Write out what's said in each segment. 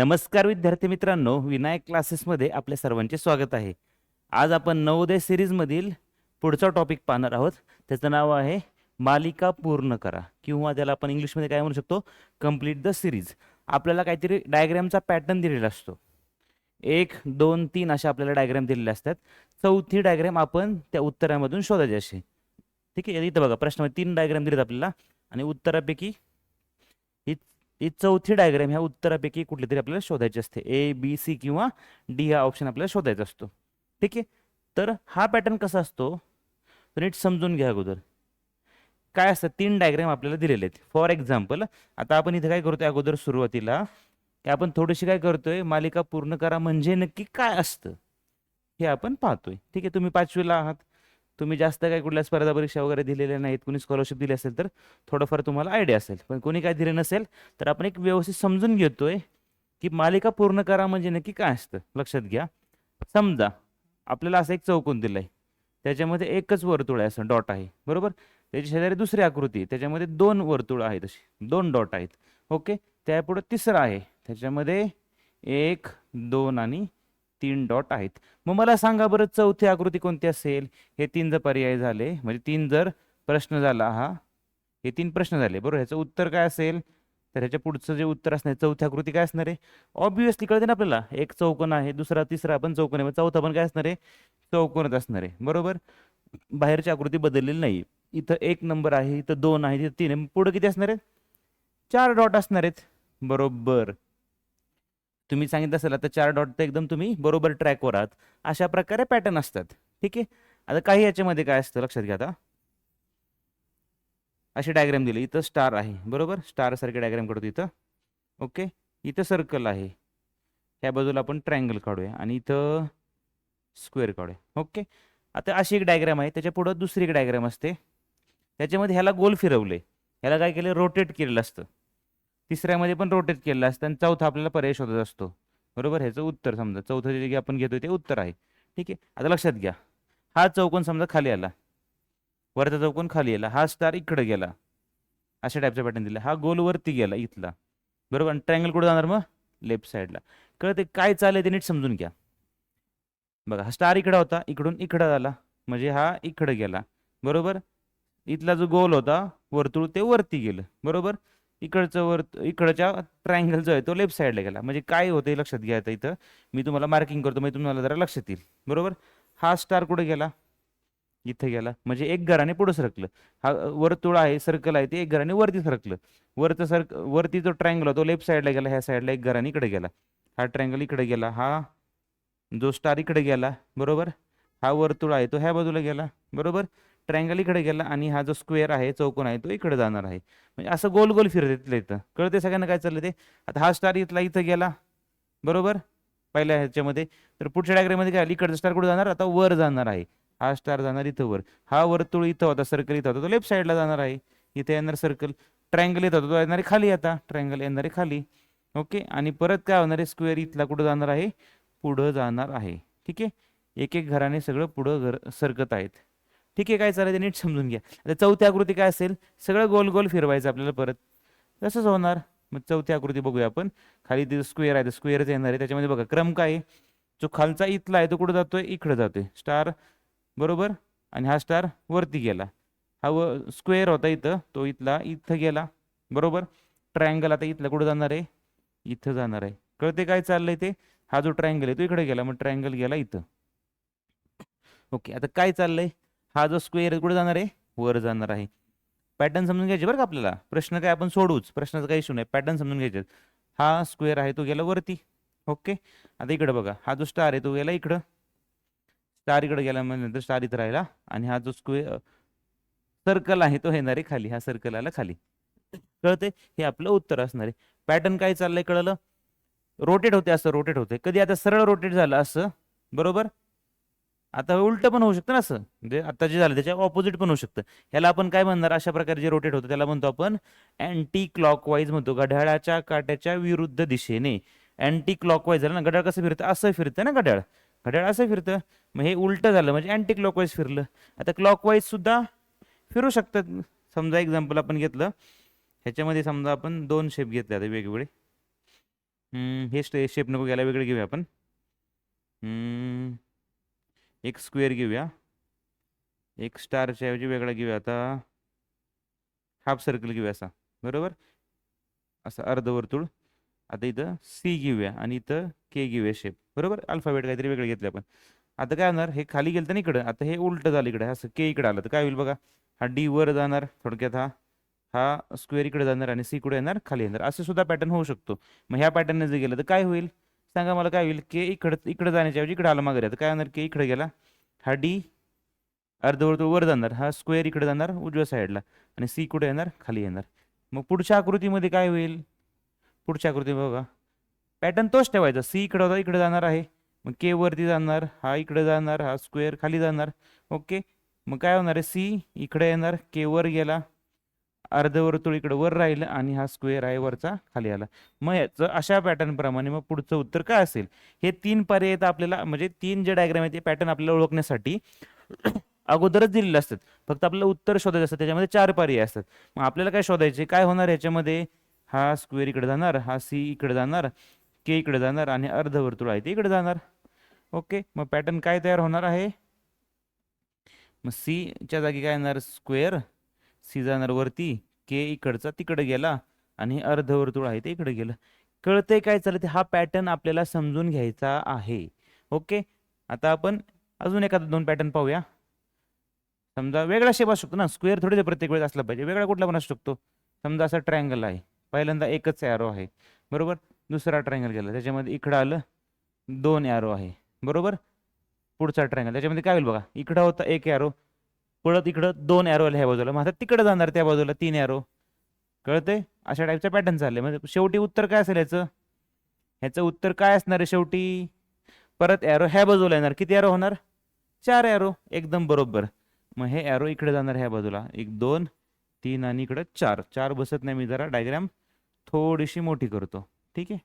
नमस्कार विद्यार्थी मित्रांनो, विनायक क्लासेसमध्ये आपल्या सर्वांचे स्वागत आहे. आज आपण नवोदय सिरीजमधील पुढचा टॉपिक पाहणार आहोत. त्याचं नाव आहे मालिका पूर्ण करा, किंवा त्याला आपण इंग्लिशमध्ये काय म्हणू शकतो, कंप्लीट द सिरीज. आपल्याला काहीतरी डायग्रामचा पॅटर्न दिलेला असतो. 1, 2, 3 अशा आपल्याला डायग्राम दिलेले असतात. चौथी डायग्राम आपण त्या उत्तरामधून शोधायची असे. ठीक आहे, इथं बघा प्रश्नामध्ये 3 डायग्राम दिलेत आपल्याला, आणि उत्तरापैकी ही चौथी डायग्राम ह्या उत्तरापैकी कुठली तरी आपल्याला शोधायची असते. ए, बी, सी किंवा डी हा ऑप्शन आपल्याला शोधायचा असतो. ठीक आहे, तर हा पॅटर्न कसा असतो तर नीट समजून घ्या. अगोदर काय असतं, 3 डायग्राम आपल्याला दिलेले आहेत. फॉर एक्झाम्पल, आता आपण इथे काय करतोय, अगोदर सुरुवातीला की आपण थोडीशी काय करतोय, मालिका पूर्ण करा म्हणजे नक्की काय असतं हे आपण पाहतोय. ठीक आहे, तुम्ही 5वीला आहात, तुम्ही जास्त काय कुठल्या स्पर्धा परीक्षा वगैरे दिलेल्या नाहीत, कोणी स्कॉलरशिप दिली असेल तर थोडंफार तुम्हाला आयडिया असेल, पण कोणी काय दिले नसेल तर आपण एक व्यवस्थित समजून घेतोय की मालिका पूर्ण करा म्हणजे नक्की काय असतं. लक्षात घ्या, समजा आपल्याला असं एक चौकोन दिलंय, त्याच्यामध्ये एकच वर्तुळ आहे, असं डॉट आहे, बरोबर. त्याच्या शेजारी दुसरी आकृती, त्याच्यामध्ये 2 वर्तुळ आहेत, अशी 2 डॉट आहेत. ओके, त्यापुढे तिसरं आहे, त्याच्यामध्ये 1, 2 आणि 3 डॉट आहेत. मग मला सांगा बरं, चौथी आकृती कोणती असेल. हे 3 जर पर्याय झाले, म्हणजे 3 जर प्रश्न झाला, हे 3 प्रश्न झाले, बरोबर. ह्याचं उत्तर काय असेल, तर ह्याच्या पुढचं जे उत्तर असणार चौथी आकृती काय असणार आहे, ऑब्विसली कळते ना आपल्याला. एक चौकोन आहे, दुसरा तिसरा पण चौकोन आहे, मग चौथा पण काय असणार आहे, चौकोनच असणार आहे, बरोबर. बाहेरची आकृती बदललेली नाही. इथं 1 नंबर आहे, इथं 2 आहे, इथं 3 आहे, पुढे किती असणार आहेत, 4 डॉट असणार आहेत, बरोबर. तुम्ही सांगितलं असेल आता 4 डॉट, तर एकदम तुम्ही बरोबर ट्रॅकवर आहात. अशा प्रकारे पॅटर्न असतात. ठीक आहे, आता काही याच्यामध्ये काय असतं लक्षात घ्या. आता अशी डायग्राम दिली, इथं स्टार आहे, बरोबर, स्टार सारखे डायग्राम काढतो इथं. ओके, इथं सर्कल आहे, ह्या बाजूला आपण ट्रायंगल काढूया, आणि इथं स्क्वेअर काढूया. ओके, आता अशी एक डायग्राम आहे, त्याच्या पुढं दुसरी एक डायग्राम असते, त्याच्यामध्ये ह्याला गोल फिरवले, ह्याला काय केलं, रोटेट केलेलं असतं. तिसऱ्यामध्ये पण रोटेट केलेलं असतं, आणि चौथा आपल्याला पर्याय शोधत असतो, बरोबर. ह्याचं उत्तर समजा चौथं जे आपण घेतोय ते उत्तर आहे. ठीक आहे, आता लक्षात घ्या, हा चौकोन समजा खाली आला, वरचा चौकोन खाली आला, हा स्टार इकडे गेला, अशा टाईपचा पॅटर्न दिला, हा गोल वरती गेला इथला, बरोबर. आणि ट्रायंगल कुठे जाणार, मग लेफ्ट साईडला. कळते काय चाललंय ते नीट समजून घ्या. बघा, हा स्टार इकडे होता, इकडून इकडे झाला, म्हणजे हा इकडे गेला, बरोबर. इथला जो गोल होता वर्तुळ ते वरती गेलं, बरोबर. इकडच्या ट्रायंगल जो आहे तो लेफ्ट साईडला गेला. म्हणजे काय होतं लक्षात घ्या. आता इथं मी तुम्हाला मार्किंग करतो, म्हणजे तुम्हाला जरा लक्षात येईल, बरोबर. हा स्टार कुठे गेला, इथं गेला, म्हणजे एक घराने पुढे सरकलं. हा वर्तुळ आहे, सर्कल आहे, ते एक घराने वरती सरकलं. वरती जो ट्रायंगल होता तो लेफ्ट साईडला गेला, ह्या साईडला एक घराने इकडे गेला, हा ट्रायंगल इकडे गेला, हा जो स्टार इकडे गेला, बरोबर. हा वर्तुळ आहे तो ह्या बाजूला गेला, बरोबर. ट्रायंगल इकडे गेला, आणि हा जो स्क्वेअर आहे, चौकोन आहे, तो इकडे जाणार आहे. म्हणजे असं गोल गोल फिरत इथलं इथं. कळते सगळ्यांना काय चाललं ते. आता हा स्टार इथला इथं गेला, बरोबर, पहिल्या ह्याच्यामध्ये. तर पुढच्या डायग्राममध्ये काय, इकडचा स्टार कुठे जाणार, आता वर जाणार आहे. हा स्टार जाणार इथं वर, हा वर्तुळ इथं होता, सर्कल इथं होता, तो लेफ्ट साईडला जाणार आहे, इथे येणार सर्कल. ट्रायंगल येत होता, तो येणार आहे खाली, आता ट्रायंगल येणार आहे खाली. ओके, आणि परत काय होणार आहे, स्क्वेअर इथला कुठं जाणार आहे, पुढं जाणार आहे. ठीक आहे, एक एक घराने सगळं पुढं सरकत आहेत. ठीक आहे, काय चालेल ते नीट समजून घ्या. आता चौथी आकृती काय असेल, सगळं गोल गोल फिरवायचं आपल्याला परत, तसंच होणार. मग चौथी आकृती बघूया आपण. खाली ते स्क्वेअर आहे, स्क्वेअरच येणार आहे. त्याच्यामध्ये बघा क्रम काय आहे, जो खालचा इथला आहे तो कुठं जातोय, इकडे जातोय स्टार, बरोबर. आणि हा स्टार वरती गेला, हा स्क्वेअर होता इथं, तो इथला इथं गेला, बरोबर. ट्रायंगल आता इथला कुठं जाणार आहे, इथं जाणार आहे. कळते काय चाललंय ते. हा जो ट्रायंगल आहे तो इकडे गेला, मग ट्रायंगल गेला इथं. ओके, आता काय चाललंय, हा जो स्क्वेअर कुठे जाणार आहे, वर जाणार आहे. पॅटर्न समजून घ्यायचे बरं का आपल्याला. प्रश्न काय आपण सोडूच, प्रश्नाचा काही इश्यू नाही, पॅटर्न समजून घ्यायचे. हा स्क्वेअर आहे तो गेला वरती. ओके, आता इकडे बघा, हा जो स्टार आहे तो गेला इकडं, स्टार इकडे गेला म्हणजे नंतर स्टार इथं राहिला, आणि हा जो स्क्वेअर सर्कल आहे तो येणार आहे खाली, हा सर्कल आला खाली. कळते, हे आपलं उत्तर असणार आहे. पॅटर्न काय चाललंय कळलं. रोटेट होते, असं रोटेट होते, कधी आता सरळ रोटेट झालं असं, बरोबर. आता उलट पण होऊ शकतं ना, असं म्हणजे आता जे झालं त्याच्या ऑपोजिट पण होऊ शकतं. ह्याला आपण काय म्हणणार, अशा प्रकारे जे रोटेट होतं त्याला म्हणतो आपण अँटी क्लॉकवाईज म्हणतो, घड्याळाच्या काट्याच्या विरुद्ध दिशेने. अँटी क्लॉकवाईज झालं ना, घड्याळ कसं फिरतं, असं फिरतं ना घड्याळ, घड्याळ असं फिरतं. मग हे उलट झालं म्हणजे अँटी क्लॉकवाईज फिरलं. आता क्लॉकवाईज सुद्धा फिरू शकतात. समजा एक्झाम्पल आपण घेतलं, ह्याच्यामध्ये समजा आपण 2 शेप घेतले आता वेगवेगळे. हे शेप नको घ्यायला, वेगळे घेऊया आपण. एक स्क्वेअर घेऊया, एक स्टारच्या ऐवजी वेगळा घेऊया. आता हाफ सर्कल घेऊया असा, बरोबर, असा अर्धवर्तुळ. आता इथं सी घेऊया आणि इथं के घेऊया शेप, बरोबर. अल्फाबेट काहीतरी वेगळे घेतले आपण. आता काय होणार, हे खाली गेलं तर इकडं, आता हे उलट झालं इकडे, असं के इकडे आलं तर काय होईल बघा. हा डी वर जाणार थोडक्यात, हा हा स्क्वेअर इकडे जाणार आणि सी कुठे येणार, खाली येणार. असं सुद्धा पॅटर्न होऊ शकतो. मग ह्या पॅटर्नने जर गेलं तर काय होईल सांगा मला, काय होईल. के इकडं इकडे जाण्याच्या ऐवजी इकडे आला मागे, आता काय होणार, के इकडे गेला, हा डी अर्धवर्तुळ वर जाणार, हा स्क्वेअर इकडे जाणार उजव्या साईडला आणि सी कुठे येणार, खाली येणार. मग पुढच्या आकृतीमध्ये काय होईल, पुढच्या आकृती बघा, पॅटर्न तोच ठेवायचा. सी इकडे होता, इकडे जाणार आहे, मग के वरती जाणार, हा इकडे जाणार, हा स्क्वेअर खाली जाणार. ओके, मग काय होणार आहे, सी इकडे येणार, के वर गेला, अर्धवर्तुळ इकडे वर राहिलं आणि हा स्क्वेअर आहे वरचा खाली आला. मग याचं अशा पॅटर्न प्रमाणे मग पुढचं उत्तर काय असेल. हे 3 पर्याय आहेत आपल्याला, म्हणजे 3 जे डायग्राम आहेत ते पॅटर्न आपल्याला ओळखण्यासाठी अगोदरच दिलेले असतात. फक्त आपल्याला उत्तर शोधायचं असतं, त्याच्यामध्ये 4 पर्याय असतात. मग आपल्याला काय शोधायचे, काय होणार याच्यामध्ये, हा स्क्वेअर इकडे जाणार, हा सी इकडे जाणार, के इकडे जाणार आणि अर्धवर्तुळ आहे ते इकडे जाणार. ओके, मग पॅटर्न काय तयार होणार आहे, मग सी च्या जागी काय येणार, स्क्वेअर, सी जाणार वरती, के इकडचा तिकडे गेला आणि अर्धवर्तुळ आहे ते इकडे गेलं. कळतंय काय चाललं ते, हा पॅटर्न आपल्याला समजून घ्यायचा आहे. ओके, आता आपण अजून एखादा 2 पॅटर्न पाहूया. समजा वेगळा शेप असू शकतो ना, स्क्वेअर थोडी प्रत्येक वेळेस असला पाहिजे, वेगळा कुठला पण असू शकतो. समजा असा ट्रायंगल आहे, पहिल्यांदा एकच ॲरो आहे, बरोबर. दुसरा ट्रायंगल गेला, त्याच्यामध्ये इकडं आलं 2 ॲरो आहे, बरोबर. पुढचा ट्रायंगल, त्याच्यामध्ये काय होईल बघा, इकडं होता 1 ॲरो, परत इकडं 2 ॲरो आले ह्या बाजूला, मग आता तिकडे जाणार त्या बाजूला 3 ॲरो. कळतंय, अशा टाईपचा पॅटर्न चालले. म्हणजे शेवटी उत्तर काय असेल ह्याचं, ह्याचं उत्तर काय असणार आहे शेवटी, परत ॲरो ह्या बाजूला येणार, किती ॲरो होणार, 4 ॲरो, एकदम बरोबर. मग हे ॲरो इकडे जाणार ह्या बाजूला, 1 2 3 आणि इकडं 4. 4 बसत नाही, मी जरा डायग्राम थोडीशी मोठी करतो. ठीक आहे,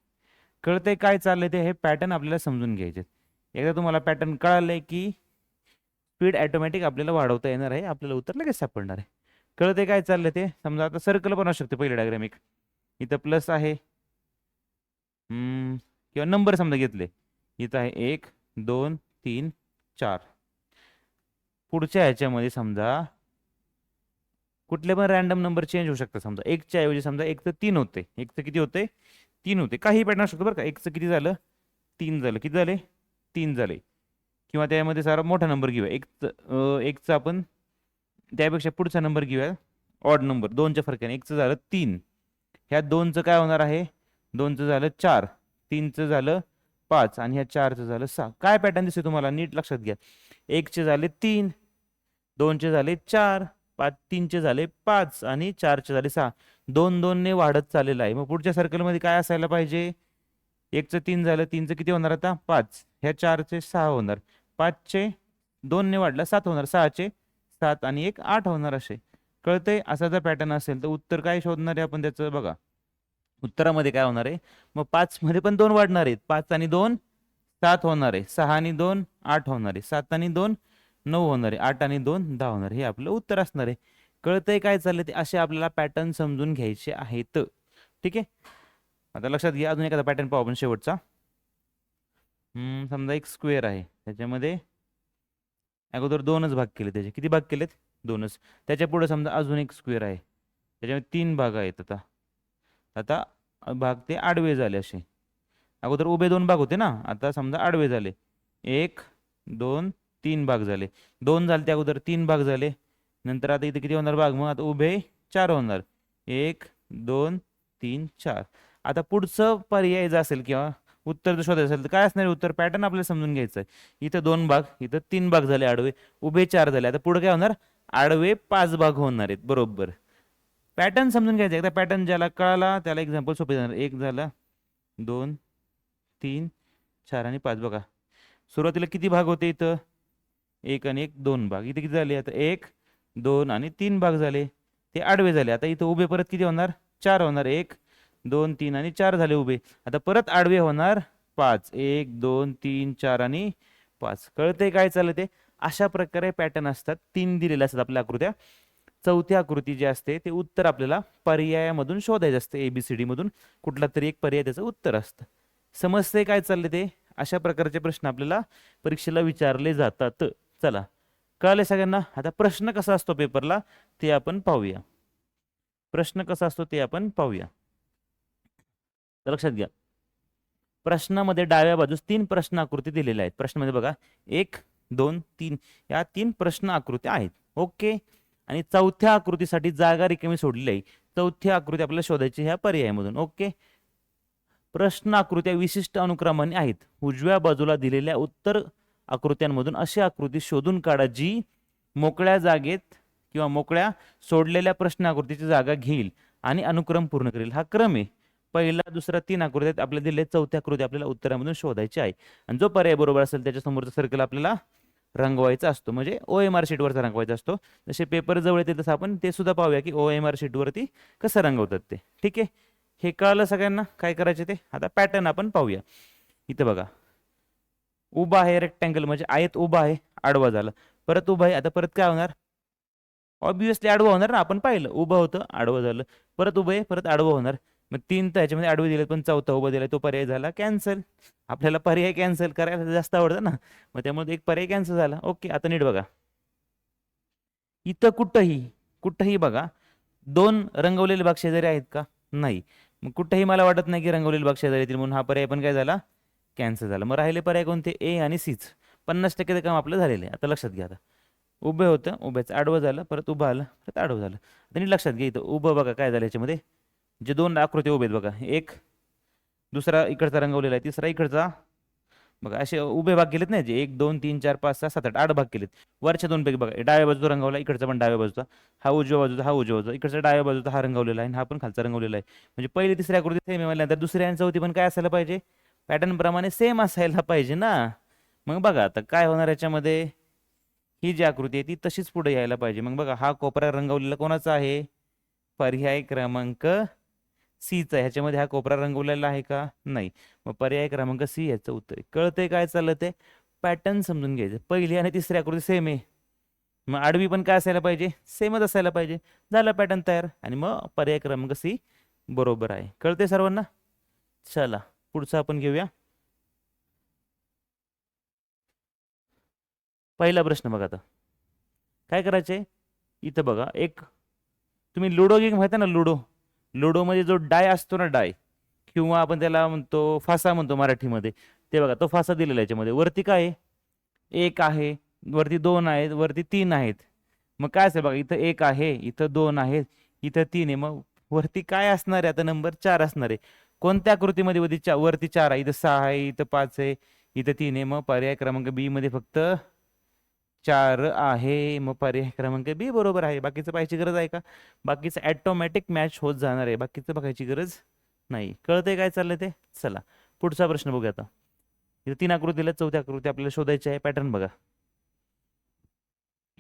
कळतंय काय चाललंय ते, हे पॅटर्न आपल्याला समजून घ्यायचे. एकदा तुम्हाला पॅटर्न कळालंय की स्पीड ऑटोमॅटिक आपल्याला वाढवता येणार आहे, आपल्याला उत्तर लगेच सापडणार आहे. कळतंय काय चाललंय ते. समजा आता सर्कल पण असू शकते, पहिले डायग्राम एक इथं प्लस आहे, किंवा नंबर समजा घेतले, इथं आहे 1 2 3 4. पुढच्या ह्याच्यामध्ये समजा कुठले पण रॅन्डम नंबर चेंज होऊ शकतात. समजा 1 च्या ऐवजी समजा 1 तर 3 होते, 1 तर किती होते, 3 होते. काही पॅटर्न असू शकतो बरं का. 1 चं किती झालं, 3 झालं, किती झाले, 3 झाले. किंवा त्यामध्ये सारा मोठा नंबर घेऊया, 1चा आपण त्यापेक्षा पुढचा नंबर घेऊया, ऑड नंबर, 2च्या फरकाने. 1चं झालं 3, ह्या 2चं काय होणार आहे, 2चं झालं 4, 3चं झालं 5 आणि ह्या 4चं झालं 6. काय पॅटर्न दिसते तुम्हाला, नीट लक्षात घ्या. 1चे झाले 3, 2चे झाले 4, 3चे झाले 5 आणि 4चे झाले 6. 2 2 ने वाढत चाललेला आहे. मग पुढच्या सर्कलमध्ये काय असायला पाहिजे, 1चं 3 झालं, 3चं किती होणार आता 5, ह्या 4चे 6 होणार, 5चे 2 ने वाढला 7 होणार, 6चे 7 आणि 1 8 होणार. असे कळतंय. असा जर पॅटर्न असेल तर उत्तर काय शोधणार आहे आपण त्याचं, बघा उत्तरामध्ये काय होणार आहे. मग 5 मध्ये पण 2 वाढणार आहेत, 5 आणि 2 7 होणार आहे, 6 आणि 2 8 होणार आहे, 7 आणि 2 9 होणार आहे, 8 आणि 2 10 होणार. हे आपलं उत्तर असणार आहे. कळतंय काय चाललंय ते, असे आपल्याला पॅटर्न समजून घ्यायचे आहेत. ठीक आहे, आता लक्षात घ्या. अजून एखादा पॅटर्न पाहू आपण शेवटचा. समजा एक स्क्वेअर आहे, त्याच्यामध्ये अगोदर 2च भाग केले, त्याचे किती भाग केलेत, 2च. त्याच्या पुढे समजा अजून एक स्क्वेअर आहे, त्याच्यामध्ये 3 भाग आहेत. आता आता भाग ते आडवे झाले असे. अगोदर उभे 2 भाग होते ना, आता समजा आडवे झाले, 1 2 3 भाग झाले. 2 झाले त्या अगोदर, 3 भाग झाले, नंतर आता इथे किती होणार भाग, मग आता उभे 4 होणार, 1 2 3 4. आता पुढचं पर्याय जर असेल किंवा उत्तर जर शोधायचं असेल तर काय असणार, उत्तर पॅटर्न आपल्याला समजून घ्यायचं आहे. इथं 2 भाग, इथं 3 भाग झाले आडवे, उभे 4 झाले. आता पुढे काय होणार, आडवे 5 भाग होणार आहेत, बरोबर. पॅटर्न समजून घ्यायचा. एकदा पॅटर्न ज्याला कळाला त्याला एक्झाम्पल सोपे जाणार. 1 झाला, 2 3 4 आणि 5. बघा सुरुवातीला किती भाग होते, इथं 1 आणि 1 2 भाग, इथे किती झाले, आता 1 2 आणि 3 भाग झाले, ते आडवे झाले. आता इथं उभे परत किती होणार, 4 होणार, 1 2 3 आणि 4 झाले उभे. आता परत आडवे होणार 5, 1 2 3 4 आणि 5. कळतंय काय चाललं ते. अशा प्रकारे पॅटर्न असतात. 3 दिलेले असतात आपल्या आकृत्या. चौथी आकृती जी असते ते उत्तर आपल्याला पर्यायामधून शोधायचं असतं, ABCD मधून कुठला तरी एक पर्याय त्याचं उत्तर असतं. समजते काय चालले ते? अशा प्रकारचे प्रश्न आपल्याला परीक्षेला विचारले जातात. चला, कळले सगळ्यांना? आता प्रश्न कसा असतो पेपरला ते आपण पाहूया. प्रश्न कसा असतो ते आपण पाहूया. तर लक्षात घ्या, प्रश्नामध्ये डाव्या बाजूस 3 प्रश्न आकृती दिलेल्या आहेत. प्रश्नामध्ये बघा 1, 2, 3 या 3 प्रश्न आकृत्या आहेत. ओके. आणि चौथ्या आकृतीसाठी जागा रिकामी सोडलेली आहे. चौथी आकृती आपल्याला शोधायची ह्या पर्यायामधून. ओके. प्रश्न आकृत्या विशिष्ट अनुक्रमाने आहेत. उजव्या बाजूला दिलेल्या उत्तर आकृत्यांमधून अशी आकृती शोधून काढा जी मोकळ्या जागेत किंवा मोकळ्या सोडलेल्या प्रश्न आकृतीची जागा घेईल आणि अनुक्रम पूर्ण करेल. हा क्रम आहे. पहिला, दुसरा, 3 आकृत्यात आपल्याला दिले, चौथी आकृती आपल्याला उत्तरामधून शोधायची आहे. आणि जो पर्याय बरोबर असेल त्याच्या समोरचा सर्कल आपल्याला रंगवायचा असतो, म्हणजे OMR शीटवरचा रंगवायचा असतो. जसे पेपर जवळ येते तसं आपण ते सुद्धा पाहूया की OMR शीटवरती कसं रंगवतात ते. ठीक आहे, हे कळलं सगळ्यांना काय करायचे ते? आता पॅटर्न आपण पाहूया. इथं बघा, उभा आहे रेक्टँगल, म्हणजे आयत उभा आहे, आडवा झाला, परत उभा आहे, आता परत काय होणार? ऑब्विसली आडवं होणार ना. आपण पाहिलं, उभं होतं, आडवं झालं, परत उभं आहे, परत आडवं होणार. मग 3 तर ह्याच्यामध्ये आडवे दिले, पण चौथा उभं दिलाय, तो पर्याय झाला कॅन्सल. आपल्याला पर्याय कॅन्सल करायला जास्त आवडतं ना, मग त्यामुळे एक पर्याय कॅन्सल झाला. ओके. आता नीट बघा, इथं कुठंही बघा 2 रंगवलेले भाग शेजारी आहेत का? नाही. मग कुठेही मला वाटत नाही की रंगवलेले भाग शेजारी येतील, म्हणून हा पर्याय पण काय झाला? कॅन्सल झाला. मग राहिले पर्याय कोणते? ए आणि सीच. 50% काम आपलं झालेलं आहे. आता लक्षात घ्या, आता उभे होतं, उभ्याचं आडवं झालं, परत उभं आलं, परत आडवं झालं. आता नीट लक्षात घ्या, इथं उभं बघा काय झालं याच्यामध्ये, जे 2 आकृती उभे आहेत बघा, एक दुसरा इकडचा रंगवलेला आहे, तिसरा इकडचा बघा, असे उभे भाग केलेत ना, जे 1 2 3 4 5 6 7 8 8 भाग केलेत. वरच्या 2 पैकी बघा, डाव्या बाजूचा रंगवला, इकडचा पण डाव्या बाजूचा, हा उजव्या बाजूचा, हा उजव्या बाजूचा, इकडचा डाव्या बाजूचा हा रंगवलेला आहे, हा पण खालचा रंगवलेला आहे. म्हणजे पहिली तिसरी आकृती सेम आहे म्हणल्यानंतर दुसरी आणि चौथी पण काय असायला पाहिजे? पॅटर्न प्रमाणे सेम असायला पाहिजे ना. मग बघा आता काय होणार याच्यामध्ये, ही जी आकृती आहे ती तशीच पुढे यायला पाहिजे. मग बघा, हा कोपरा रंगवलेला कोणाचा आहे? पर्याय क्रमांक सीचा. ह्याच्यामध्ये हा कोपरा रंगवलेला आहे का? नाही. मग पर्याय क्रमांक सी याचं उत्तर आहे. कळतंय काय चाललं ते? पॅटर्न समजून घ्यायचं. पहिली आणि तिसरी आकृती सेम आहे, मग आडवी पण काय असायला पाहिजे? सेमच असायला पाहिजे. झाला पॅटर्न तयार, आणि मग पर्याय क्रमांक सी बरोबर आहे. कळते सर्वांना? चला, पुढचा आपण घेऊया. पहिला प्रश्न बघा, आता काय करायचंय? इथं बघा, एक तुम्ही लुडो गेम माहिती ना, लुडो मध्ये जो डाय असतो ना, डाय किंवा आपण त्याला म्हणतो फासा म्हणतो मराठीमध्ये, ते बघा, तो फासा दिलेला याच्यामध्ये. वरती काय आहे? 1 आहे, वरती 2 आहेत, वरती 3 आहेत. मग काय असेल बघा, इथं 1 आहे, इथं 2 आहेत, इथं 3 आहे, मग वरती काय असणार आहे? आता नंबर 4 असणार आहे. कोणत्या आकृतीमध्ये वरती 4 आहे? इथं 6 आहे, इथं 5 आहे, इथं 3 आहे. मग पर्याय क्रमांक बी मध्ये फक्त 4 आहे. मग पर्याय क्रमांक बी बरोबर आहे. बाकीचं पाहायची गरज आहे का? बाकीचं ॲटोमॅटिक मॅच होत जाणार आहे, बाकीचं बघायची गरज नाही. कळतंय काय चाललंय ते? चला, पुढचा प्रश्न बघूया. आता इथे 3 आकृतीला, चौथी आकृती आपल्याला शोधायची आहे. पॅटर्न बघा,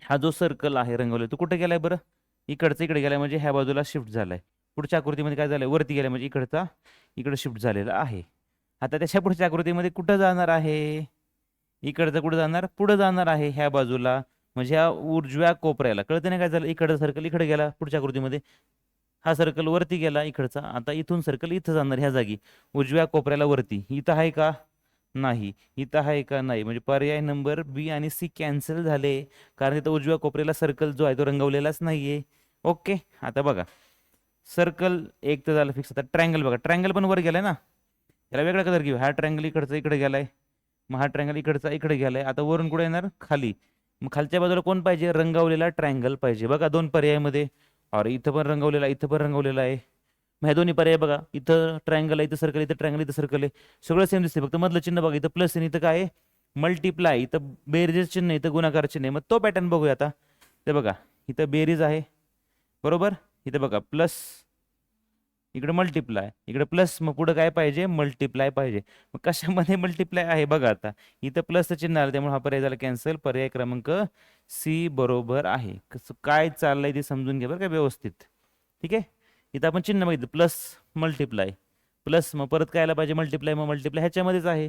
हा जो सर्कल आहे रंगवला, तो कुठे गेलाय बरं? इकडचा इकडे गेलाय, म्हणजे ह्या बाजूला शिफ्ट झालाय. पुढच्या आकृतीमध्ये काय झालंय? वरती गेलाय, म्हणजे इकडचा इकडे शिफ्ट झालेला आहे. आता त्याच्या पुढच्या आकृतीमध्ये कुठं जाणार आहे? इकडचं कुठं जाणार? पुढे जाणार आहे ह्या बाजूला, म्हणजे ह्या उजव्या कोपऱ्याला. कळते ना काय झालं? इकडचा सर्कल इकडे गेला पुढच्या आकृतीमध्ये, हा सर्कल वरती गेला इकडचा. आता इथून सर्कल इथं जाणार ह्या जागी, उजव्या कोपऱ्याला वरती. इथं आहे का? नाही. इथं आहे का? नाही. म्हणजे पर्याय नंबर बी आणि सी कॅन्सल झाले, कारण इथं उजव्या कोपऱ्याला सर्कल जो आहे तो रंगवलेलाच नाहीये. ओके. आता बघा, सर्कल एक तर झालं फिक्स. आता ट्रायंगल बघा, ट्रायंगल पण वर गेलाय ना, याला वेगळा कलर घेऊ. हा ट्रायंगल इकडचा इकडे गेलाय, मग हा ट्रायंगल इकडचा इकडे गेलाय. आता वरून कुठे येणार? खाली. मग खालच्या बाजूला कोण पाहिजे? रंगवलेला ट्रायंगल पाहिजे. बघा 2 पर्यायामध्ये, अरे इथं पण रंगवलेला, इथं पण रंगवलेला आहे. मग ह्या दोन्ही पर्याय बघा, इथं ट्रायंगल आहे, इथं सर्कल, इथं ट्रायंगल, इथं सर्कल आहे, सगळं सेम दिसते. फक्त मधलं चिन्ह बघा, इथं प्लस आणि इथं काय आहे? मल्टिप्लाय. इथं बेरीज चिन्ह, इथं गुणाकार चिन्ह आहे. मग तो पॅटर्न बघूया. आता ते बघा, इथं बेरीज आहे बरोबर, इथं बघा प्लस, इकडे मल्टिप्लाय, इकडे प्लस, मग पुढे काय पाहिजे? मल्टिप्लाय पाहिजे. मग कशामध्ये मल्टिप्लाय आहे बघा, आता इथं प्लसचं चिन्ह आलं, त्यामुळे हा पर्याय झाला कॅन्सल. पर्याय क्रमांक सी बरोबर आहे. कसं काय चाललंय ते समजून घ्या बरं का व्यवस्थित. ठीक आहे, इथं आपण चिन्ह बघितलं, प्लस मल्टिप्लाय, प्लस मग परत काय आला पाहिजे? मल्टिप्लाय, मग मल्टिप्लाय ह्याच्यामध्येच आहे.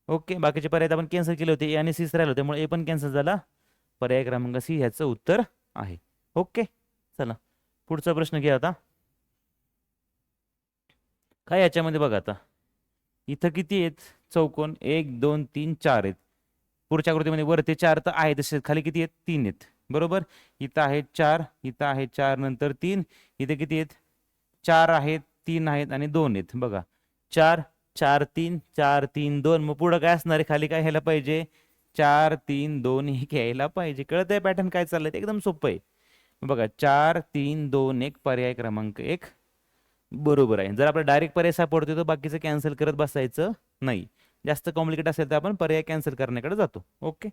ओके, बाकीचे पर्याय आपण कॅन्सल केले होते, ए आणि सीच राहिलं, त्यामुळे ए पण कॅन्सल झाला. पर्याय क्रमांक सी ह्याचं उत्तर आहे. ओके, चला पुढचा प्रश्न घ्या. आता काय याच्यामध्ये बघा, आता इथं किती आहेत चौकोन? 1 2 3 4 आहेत. पुढच्या आकृतीमध्ये वरती 4 तर आहे, तसेच खाली किती आहेत? 3 आहेत. बरोबर. इथं आहेत 4, इथं आहे 4 नंतर 3, इथे किती आहेत? 4 आहेत, 3 आहेत आणि 2 आहेत. बघा 4 4 3 4 3 2. मग पुढं काय असणार आहे? खाली काय यायला पाहिजे? 4 3 2 1 यायला पाहिजे. कळतंय पॅटर्न काय चाललंय? एकदम सोपं आहे. बघा 4 3 2 1 पर्याय क्रमांक 1 बरोबर आहे. जर आपला डायरेक्ट पर्याय सापडतो तर बाकीचं कॅन्सल करत बसायचं नाही. जास्त कॉम्प्लिकेट असेल तर आपण पर्याय कॅन्सल करण्याकडे जातो. ओके,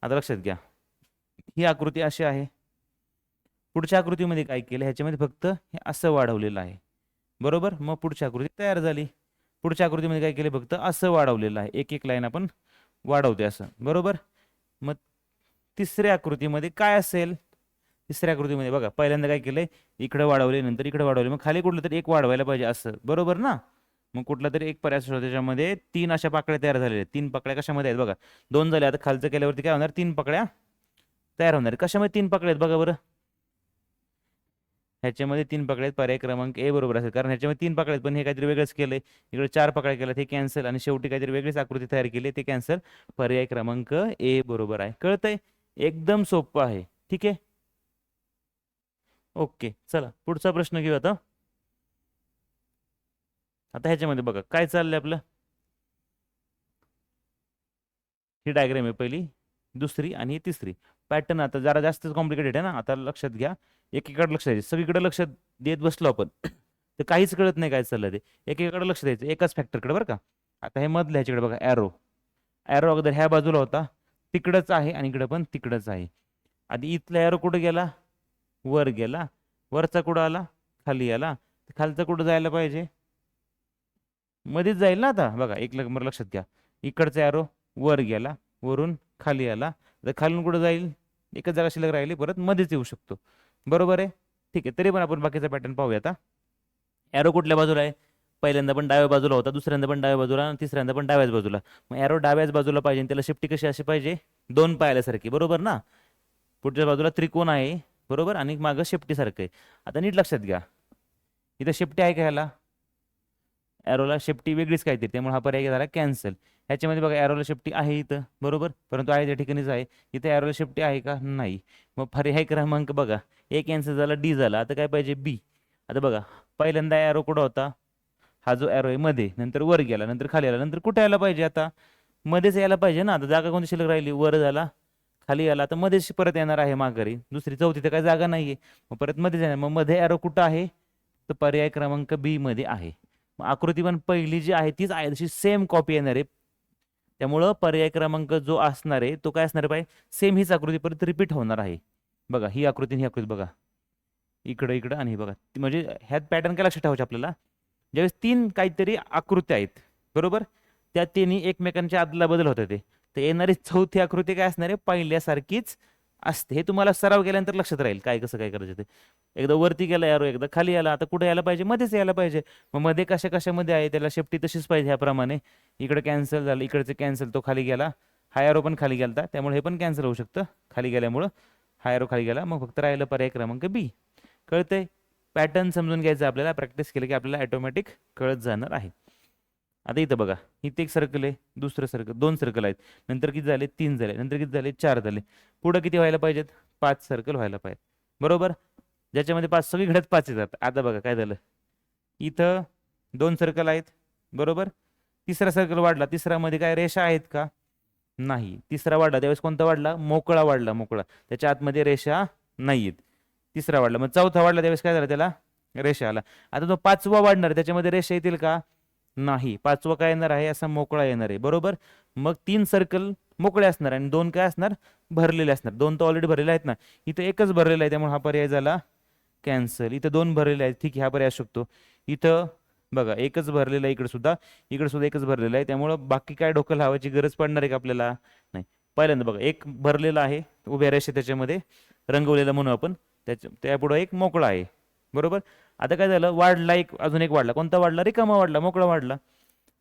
आता लक्षात घ्या, ही आकृती अशी आहे. पुढच्या आकृतीमध्ये काय केलं? ह्याच्यामध्ये फक्त हे असं वाढवलेलं आहे. बरोबर. मग पुढची आकृती तयार झाली. पुढच्या आकृतीमध्ये काय केले? फक्त असं वाढवलेलं आहे. एक एक लाईन आपण वाढवते असं. बरोबर. मग तिसऱ्या आकृतीमध्ये काय असेल? तिसऱ्या आकृतीमध्ये बघा पहिल्यांदा काय केलंय? इकडे वाढवले, नंतर इकडे वाढवले, मग खाली कुठलं तरी एक वाढवायला पाहिजे असं. बरोबर ना? मग कुठला तरी एक पर्याय असतो. त्याच्यामध्ये 3 अशा पाकळ्या तयार झालेल्या आहेत. 3 पाकळ्या कशामध्ये आहेत? बघा 2 झाल्या. आता खालचं केल्यावरती काय होणार? 3 पाकळ्या तयार होणार. कशामध्ये 3 पाकळ्या आहेत बघा बरं? ह्याच्यामध्ये 3 पाकळ्या आहेत. पर्याय क्रमांक ए बरोबर असेल, कारण ह्याच्यामध्ये 3 पाकळ्या आहेत, पण हे काहीतरी वेगळंच केलंय. इकडे 4 पाकळ्या केल्यात, हे कॅन्सल, आणि शेवटी काहीतरी वेगळीच आकृती तयार केली, ते कॅन्सल. पर्याय क्रमांक ए बरोबर आहे. कळतंय? एकदम सोपं आहे. ठीक आहे. ओके, चला पुढचा प्रश्न घेऊ आता. आता ह्याच्यामध्ये बघा काय चाललंय आपलं. ही डायग्राम आहे पहिली, दुसरी आणि तिसरी. पॅटर्न आता जरा जास्तच कॉम्प्लिकेटेड आहे ना. आता लक्षात घ्या, एकीकडे लक्ष द्यायचं. सगळीकडे लक्ष देत बसलो आपण तर काहीच कळत नाही काय चाललंय ते. एकीकडे लक्ष द्यायचं, एकाच फॅक्टरकडे बरं का. आता हे मधल्या ह्याच्याकडे बघा, ॲरो. ॲरो अगोदर ह्या बाजूला होता, तिकडंच आहे, आणि इकडं पण तिकडंच आहे. आधी इथला ॲरो कुठं गेला? वर गेला. वरचा कुठं आला? खाली आला. खालचा कुठं जायला पाहिजे? मध्येच जाईल ना. आता बघा एक नंबर लक्षात घ्या, इकडचा ॲरो वर गेला, वरून खाली आला, तर खालून कुठं जाईल? एकच जागा शिल्लक राहिली, परत मध्येच येऊ शकतो. बरोबर आहे. ठीक आहे, तरी पण आपण बाकीचा पॅटर्न पाहूया आता. ॲरो कुठल्या बाजूला आहे? पहिल्यांदा पण डाव्या बाजूला होता, दुसऱ्यांदा पण डाव्या बाजूला, आणि तिसऱ्यांदा पण डाव्याच बाजूला. मग ॲरो डाव्याच बाजूला पाहिजे, आणि त्याला शिफ्टी कशी अशी पाहिजे? 2 पायाल्यासारखी. बरोबर ना? पुढच्या बाजूला त्रिकोण आहे, बरोबर, आणि मागं शेपटीसारखं आहे. आता नीट लक्षात घ्या, इथं शेपटी आहे का ह्याला? ॲरोला शेपटी वेगळीच काहीतरी, त्यामुळे हा पर्याय झाला कॅन्सल. ह्याच्यामध्ये बघा ॲरोला शेपटी आहे इथं, बरोबर, परंतु आहे त्या ठिकाणीच आहे. इथे ॲरोला शेपटी आहे का? नाही. मग पर्याय क्रमांक बघा, ए कॅन्सल झाला, डी झाला. आता काय पाहिजे? बी. आता बघा पहिल्यांदा ॲरो कुठं होता? हा जो ॲरो आहे मध्ये, नंतर वर गेला, नंतर खाली आला, नंतर कुठे यायला पाहिजे? आता मध्येच यायला पाहिजे ना. आता जागा कोणती शिल्लक राहिली? वर झाला, खाली आला, तर मध्येच परत येणार आहे माघारी. दुसरी चौथी तर काही जागा नाहीये, मग परत मध्येच येणार. मग मध्ये ॲरो कुठं आहे? तर पर्याय क्रमांक बी मध्ये आहे. मग आकृती पण पहिली जी आहे तीच आहे, तशी सेम कॉपी येणार आहे. त्यामुळं पर्याय क्रमांक जो असणार आहे तो काय असणार आहे? सेम हीच आकृती परत रिपीट होणार आहे. बघा ही आकृती, ही आकृती बघा, इकडं इकडं आणि बघा, म्हणजे ह्यात पॅटर्न काय लक्षात ठेवायचे आपल्याला? ज्यावेळेस 3 काहीतरी आकृत्या आहेत, बरोबर, त्या तिन्ही एकमेकांच्या आदला बदल होते ते, तर येणारी चौथी आकृती काय असणार आहे? पहिल्यासारखीच असते. हे तुम्हाला सराव केल्यानंतर लक्षात राहील काय कसं काय करायचं ते. एकदा वरती गेला यारो, एकदा खाली आला, आता कुठे यायला पाहिजे? मध्येच यायला पाहिजे. मग मध्ये कशा कशामध्ये आहे? त्याला शेपटी तशीच पाहिजे ह्याप्रमाणे. इकडे कॅन्सल झालं, इकडचे कॅन्सल, तो खाली गेला, हा यारो पण खाली गेलता, त्यामुळे हे पण कॅन्सल होऊ शकतं खाली गेल्यामुळं. हा यारो खाली गेला, मग फक्त राहिलं पर्याय क्रमांक बी. कळतंय? पॅटर्न समजून घ्यायचं आपल्याला, प्रॅक्टिस केलं की आपल्याला ऑटोमॅटिक कळत जाणार आहे. आता इथं बघा, इथे एक सर्कल आहे, दुसरं सर्कल, 2 सर्कल आहेत, नंतर किती झाले? 3 झाले, नंतर किती झाले? 4 झाले. पुढं किती व्हायला पाहिजेत? 5 सर्कल व्हायला पाहिजेत. बरोबर, ज्याच्यामध्ये 5 सगळीकडेच 5 येतात. आता बघा काय झालं, इथं 2 सर्कल आहेत, बरोबर, तिसरा सर्कल वाढला, तिसऱ्यामध्ये काय रेषा आहेत का? नाही. तिसरा वाढला त्यावेळेस कोणता वाढला? मोकळा वाढला, मोकळा, त्याच्या आतमध्ये रेषा नाहीयेत. तिसरा वाढला. मग चौथा वाढला त्यावेळेस काय झालं? त्याला रेषा आला. आता तो 5वा वाढणार, त्याच्यामध्ये रेषा येतील का? नाही. 5वा काय येणार आहे? असा मोकळा येणार आहे, बरोबर. मग 3 सर्कल मोकळे असणार आणि 2 काय असणार? भरलेले असणार. 2 तर ऑलरेडी भरलेले आहेत ना, इथं एकच भरलेला आहे, त्यामुळे हा पर्याय झाला कॅन्सल. इथं 2 भरलेले आहेत, ठीक आहे, हा पर्याय असू शकतो. इथं बघा एकच भरलेला आहे, इकडे सुद्धा एकच भरलेला आहे, त्यामुळं बाकी काय डोकं लावायची गरज पडणार आहे का आपल्याला? नाही. पहिल्यांदा बघा एक भरलेला आहे, उभ्या रेषा त्याच्यामध्ये रंगवलेला म्हणू आपण, त्यापुढं एक मोकळा आहे, बरोबर. आता काय झालं? वाढला एक, अजून एक वाढला. कोणता वाढला? रिकामा वाढला, मोकळा वाढला.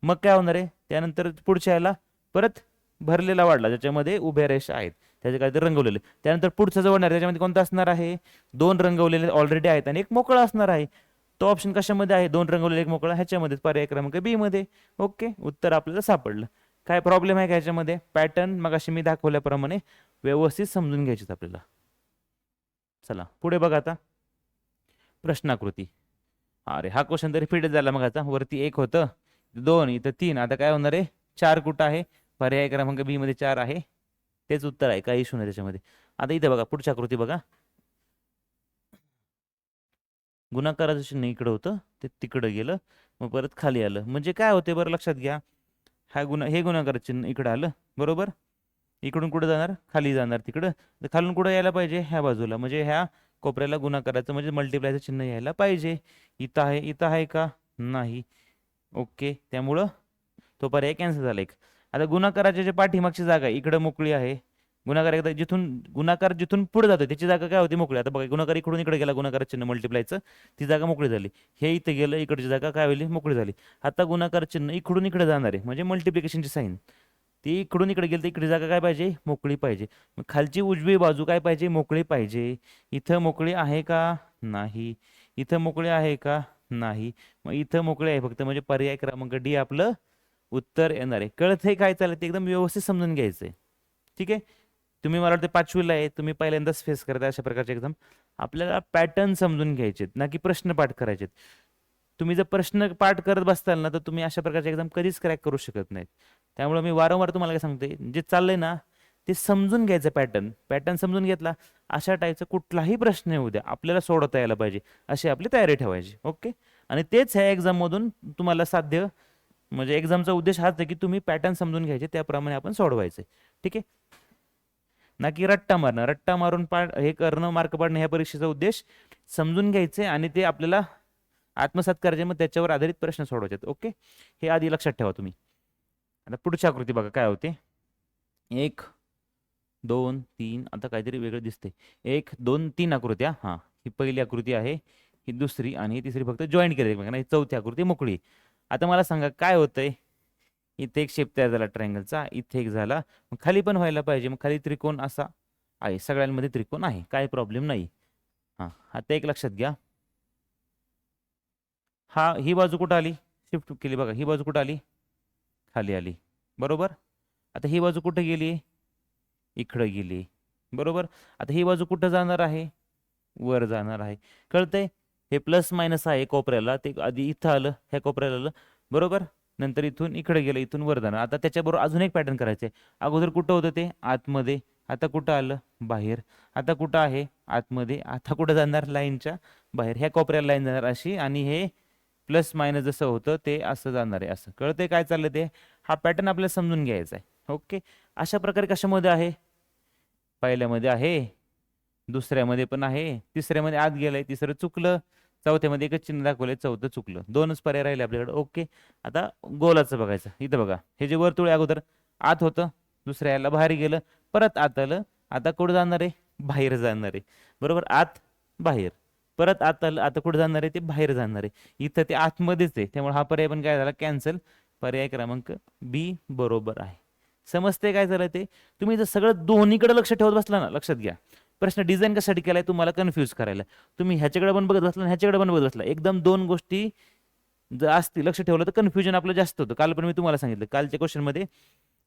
मग काय होणार आहे? त्यानंतर पुढच्या याला परत भरलेला वाढला, ज्याच्यामध्ये उभ्या रेषा आहेत, त्याचे काहीतरी रंगवलेले. त्यानंतर पुढचं जो वाढणार त्याच्यामध्ये कोणता असणार आहे? 2 रंगवलेले ऑलरेडी आहेत आणि एक मोकळा असणार आहे. तो ऑप्शन कशामध्ये आहे, 2 रंगवलेला एक मोकळा, ह्याच्यामध्ये पर्याय क्रमांक बी मध्ये. ओके, उत्तर आपल्याला सापडलं. काय प्रॉब्लेम आहे का ह्याच्यामध्ये? पॅटर्न मग अशी मी दाखवल्याप्रमाणे व्यवस्थित समजून घ्यायचे आपल्याला. चला पुढे बघा आता प्रश्नाकृती. अरे हा क्वेश्चन तरी फिट झाला. मग आता वरती 1 होतं, 2, इथं 3, आता काय होणार आहे, 4 कुठं आहे, पर्याय क्रमांक बी मध्ये 4 आहे, तेच उत्तर आहे, काही इशू नाही त्याच्यामध्ये. आता इथे बघा पुढची आकृती बघा, गुणाकाराचं चिन्ह इकडं होतं ते तिकडं गेलं, मग परत खाली आलं. म्हणजे काय होते बरं लक्षात घ्या, हे गुणाकाराचं चिन्ह इकडं आलं, बरोबर, इकडून कुठं जाणार, खाली जाणार तिकडं, तर खालून कुठं यायला पाहिजे, ह्या बाजूला, म्हणजे ह्या कोपऱ्याला गुणाकाराचं म्हणजे मल्टिप्लायचं चिन्ह यायला पाहिजे. इथं आहे का, नाही. ओके, त्यामुळं तो पर्याय कॅन्सल झाला एक. आता गुणाकाराच्या जे पाठीमागची जागा इकडं मोकळी आहे, गुणाकार एकदा गुणाकार जिथून पुढे जातो त्याची जागा काय होती, मोकळी. आता बघा गुणाकार इकडून इकडे गेला, गुणाकार चिन्ह मल्टिप्लायचं, ती जागा मोकळी झाली. हे इथे गेलं, इकडची जागा काय होईल, मोकळी झाली. आता गुणाकार चिन्ह इकडून इकडे जाणार आहे, म्हणजे मल्टिप्लिकेशनची साईन ती इकडून इकडे गेली, तर इकडे जागा काय पाहिजे, मोकळी पाहिजे. मग खालची उजवी बाजू काय पाहिजे, मोकळी पाहिजे. इथं मोकळी आहे का, नाही. इथं मोकळी आहे का, नाही. मग इथं मोकळी आहे फक्त, म्हणजे पर्याय क्रमांक डी आपलं उत्तर येणार आहे. कळत काय चाललं ते एकदम व्यवस्थित समजून घ्यायचंय. ठीक आहे, तुम्ही मला वाटतं 5वीला आहे, तुम्ही पहिल्यांदाच फेस करता अशा प्रकारचे एक्झाम. आपल्याला पॅटर्न समजून घ्यायचेत, ना की प्रश्न पाठ करायचेत. तुम्ही जर प्रश्न पाठ करत बसताल ना, तर तुम्ही अशा प्रकारचे एक्झाम कधीच क्रॅक करू शकत नाहीत. त्यामुळे मी वारंवार तुम्हाला काय सांगते, जे चाललंय ना ते समजून घ्यायचं. पॅटर्न समजून घेतला, अशा टाईपचा कुठलाही प्रश्न येऊ द्या आपल्याला सोडवता यायला पाहिजे, अशी आपली तयारी ठेवायची. ओके, आणि तेच ह्या एक्झाममधून तुम्हाला साध्य, म्हणजे एक्झामचा उद्देश हाच आहे की तुम्ही पॅटर्न समजून घ्यायचे, त्याप्रमाणे आपण सोडवायचे. ठीक आहे, ना की रट्टा मारणं, रट्टा मारून हे करणं, मार्क पाडणं, ह्या परीक्षेचा उद्देश समजून घ्यायचे आणि ते आपल्याला आत्मसात करायचे, मग त्याच्यावर आधारित प्रश्न सोडवायचे. ओके, हे आधी लक्षात ठेवा तुम्ही. आता पुढची आकृती बघा काय होते, 1 2 3, आता काहीतरी वेगळं दिसते, 1 2 3 आकृत्या. हा, ही पहिली आकृती आहे, ही दुसरी, आणि ही तिसरी फक्त जॉईंट केली, ही चौथी आकृती मोकळी. आता मला सांगा काय होतंय, इथे एक शेप तयार झाला ट्रायंगलचा, इथे एक झाला, मग खाली पण व्हायला पाहिजे. मग खाली त्रिकोण असा आहे, सगळ्यांमध्ये त्रिकोण आहे, काय प्रॉब्लेम नाही. हा, आता एक लक्षात घ्या, हा ही बाजू कुठं आली, शिफ्ट केली बघा, ही बाजू कुठं आली, खाली आली, बरोबर. आता ही बाजू कुठं गेली, इकडं गेली, बरोबर. आता ही बाजू कुठं जाणार आहे, वर जाणार आहे. कळतंय, हे प्लस मायनस आहे कोपऱ्याला, ते आधी इथं आलं, ह्या कोपऱ्याला आलं, बरोबर. नंतर इथून इकडे गेलं, इथून वर जाणार. आता त्याच्याबरोबर अजून एक पॅटर्न करायचंय. अगोदर कुठं होतं ते, आतमध्ये, आता कुठं आलं, बाहेर. आता कुठं आहे, आतमध्ये, आता कुठं जाणार, लाईनच्या बाहेर, ह्या कोपऱ्याला लाईन जाणार अशी, आणि हे प्लस मायनस जसं होतं ते असं जाणार आहे. असं कळतंय काय चाललंय ते, हा पॅटर्न आपल्याला समजून घ्यायचा आहे. ओके, अशा प्रकारे कशामध्ये आहे, पहिल्यामध्ये आहे, दुसऱ्यामध्ये पण आहे, तिसऱ्यामध्ये आत गेलंय, तिसरं चुकलं, चौथ्यामध्ये एकच चिन्ह दाखवलंय, चौथं चुकलं, 2च पर्याय राहिले आपल्याकडे. ओके, आता गोलाचं बघायचं. इथं बघा, हे जे वर्तुळ आहे अगोदर आत होतं, दुसऱ्या याला बाहेर गेलं, परत आत आलं, आता कुठं जाणार आहे, बाहेर जाणार आहे, बरोबर. आत बाहेर, परत आत आलं, आता कुठं जाणार आहे, ते बाहेर जाणार आहे. इथं ते आतमध्येच आहे, त्यामुळे हा पर्याय पण काय झाला, कॅन्सल. पर्याय क्रमांक बी बरोबर आहे. समजते काय झालं ते. तुम्ही जर सगळं दोन्हीकडे लक्ष ठेवत बसला ना, लक्षात घ्या, प्रश्न डिझाईन कशासाठी केलाय, तुम्हाला कन्फ्यूज करायला. तुम्ही ह्याच्याकडे पण बघत बसला, ह्याच्याकडे पण बघत बसला, एकदम दोन गोष्टी जर असतील लक्ष ठेवलं तर कन्फ्युजन आपलं जास्त होतं. काल पण मी तुम्हाला सांगितलं, कालच्या क्वेश्चनमध्ये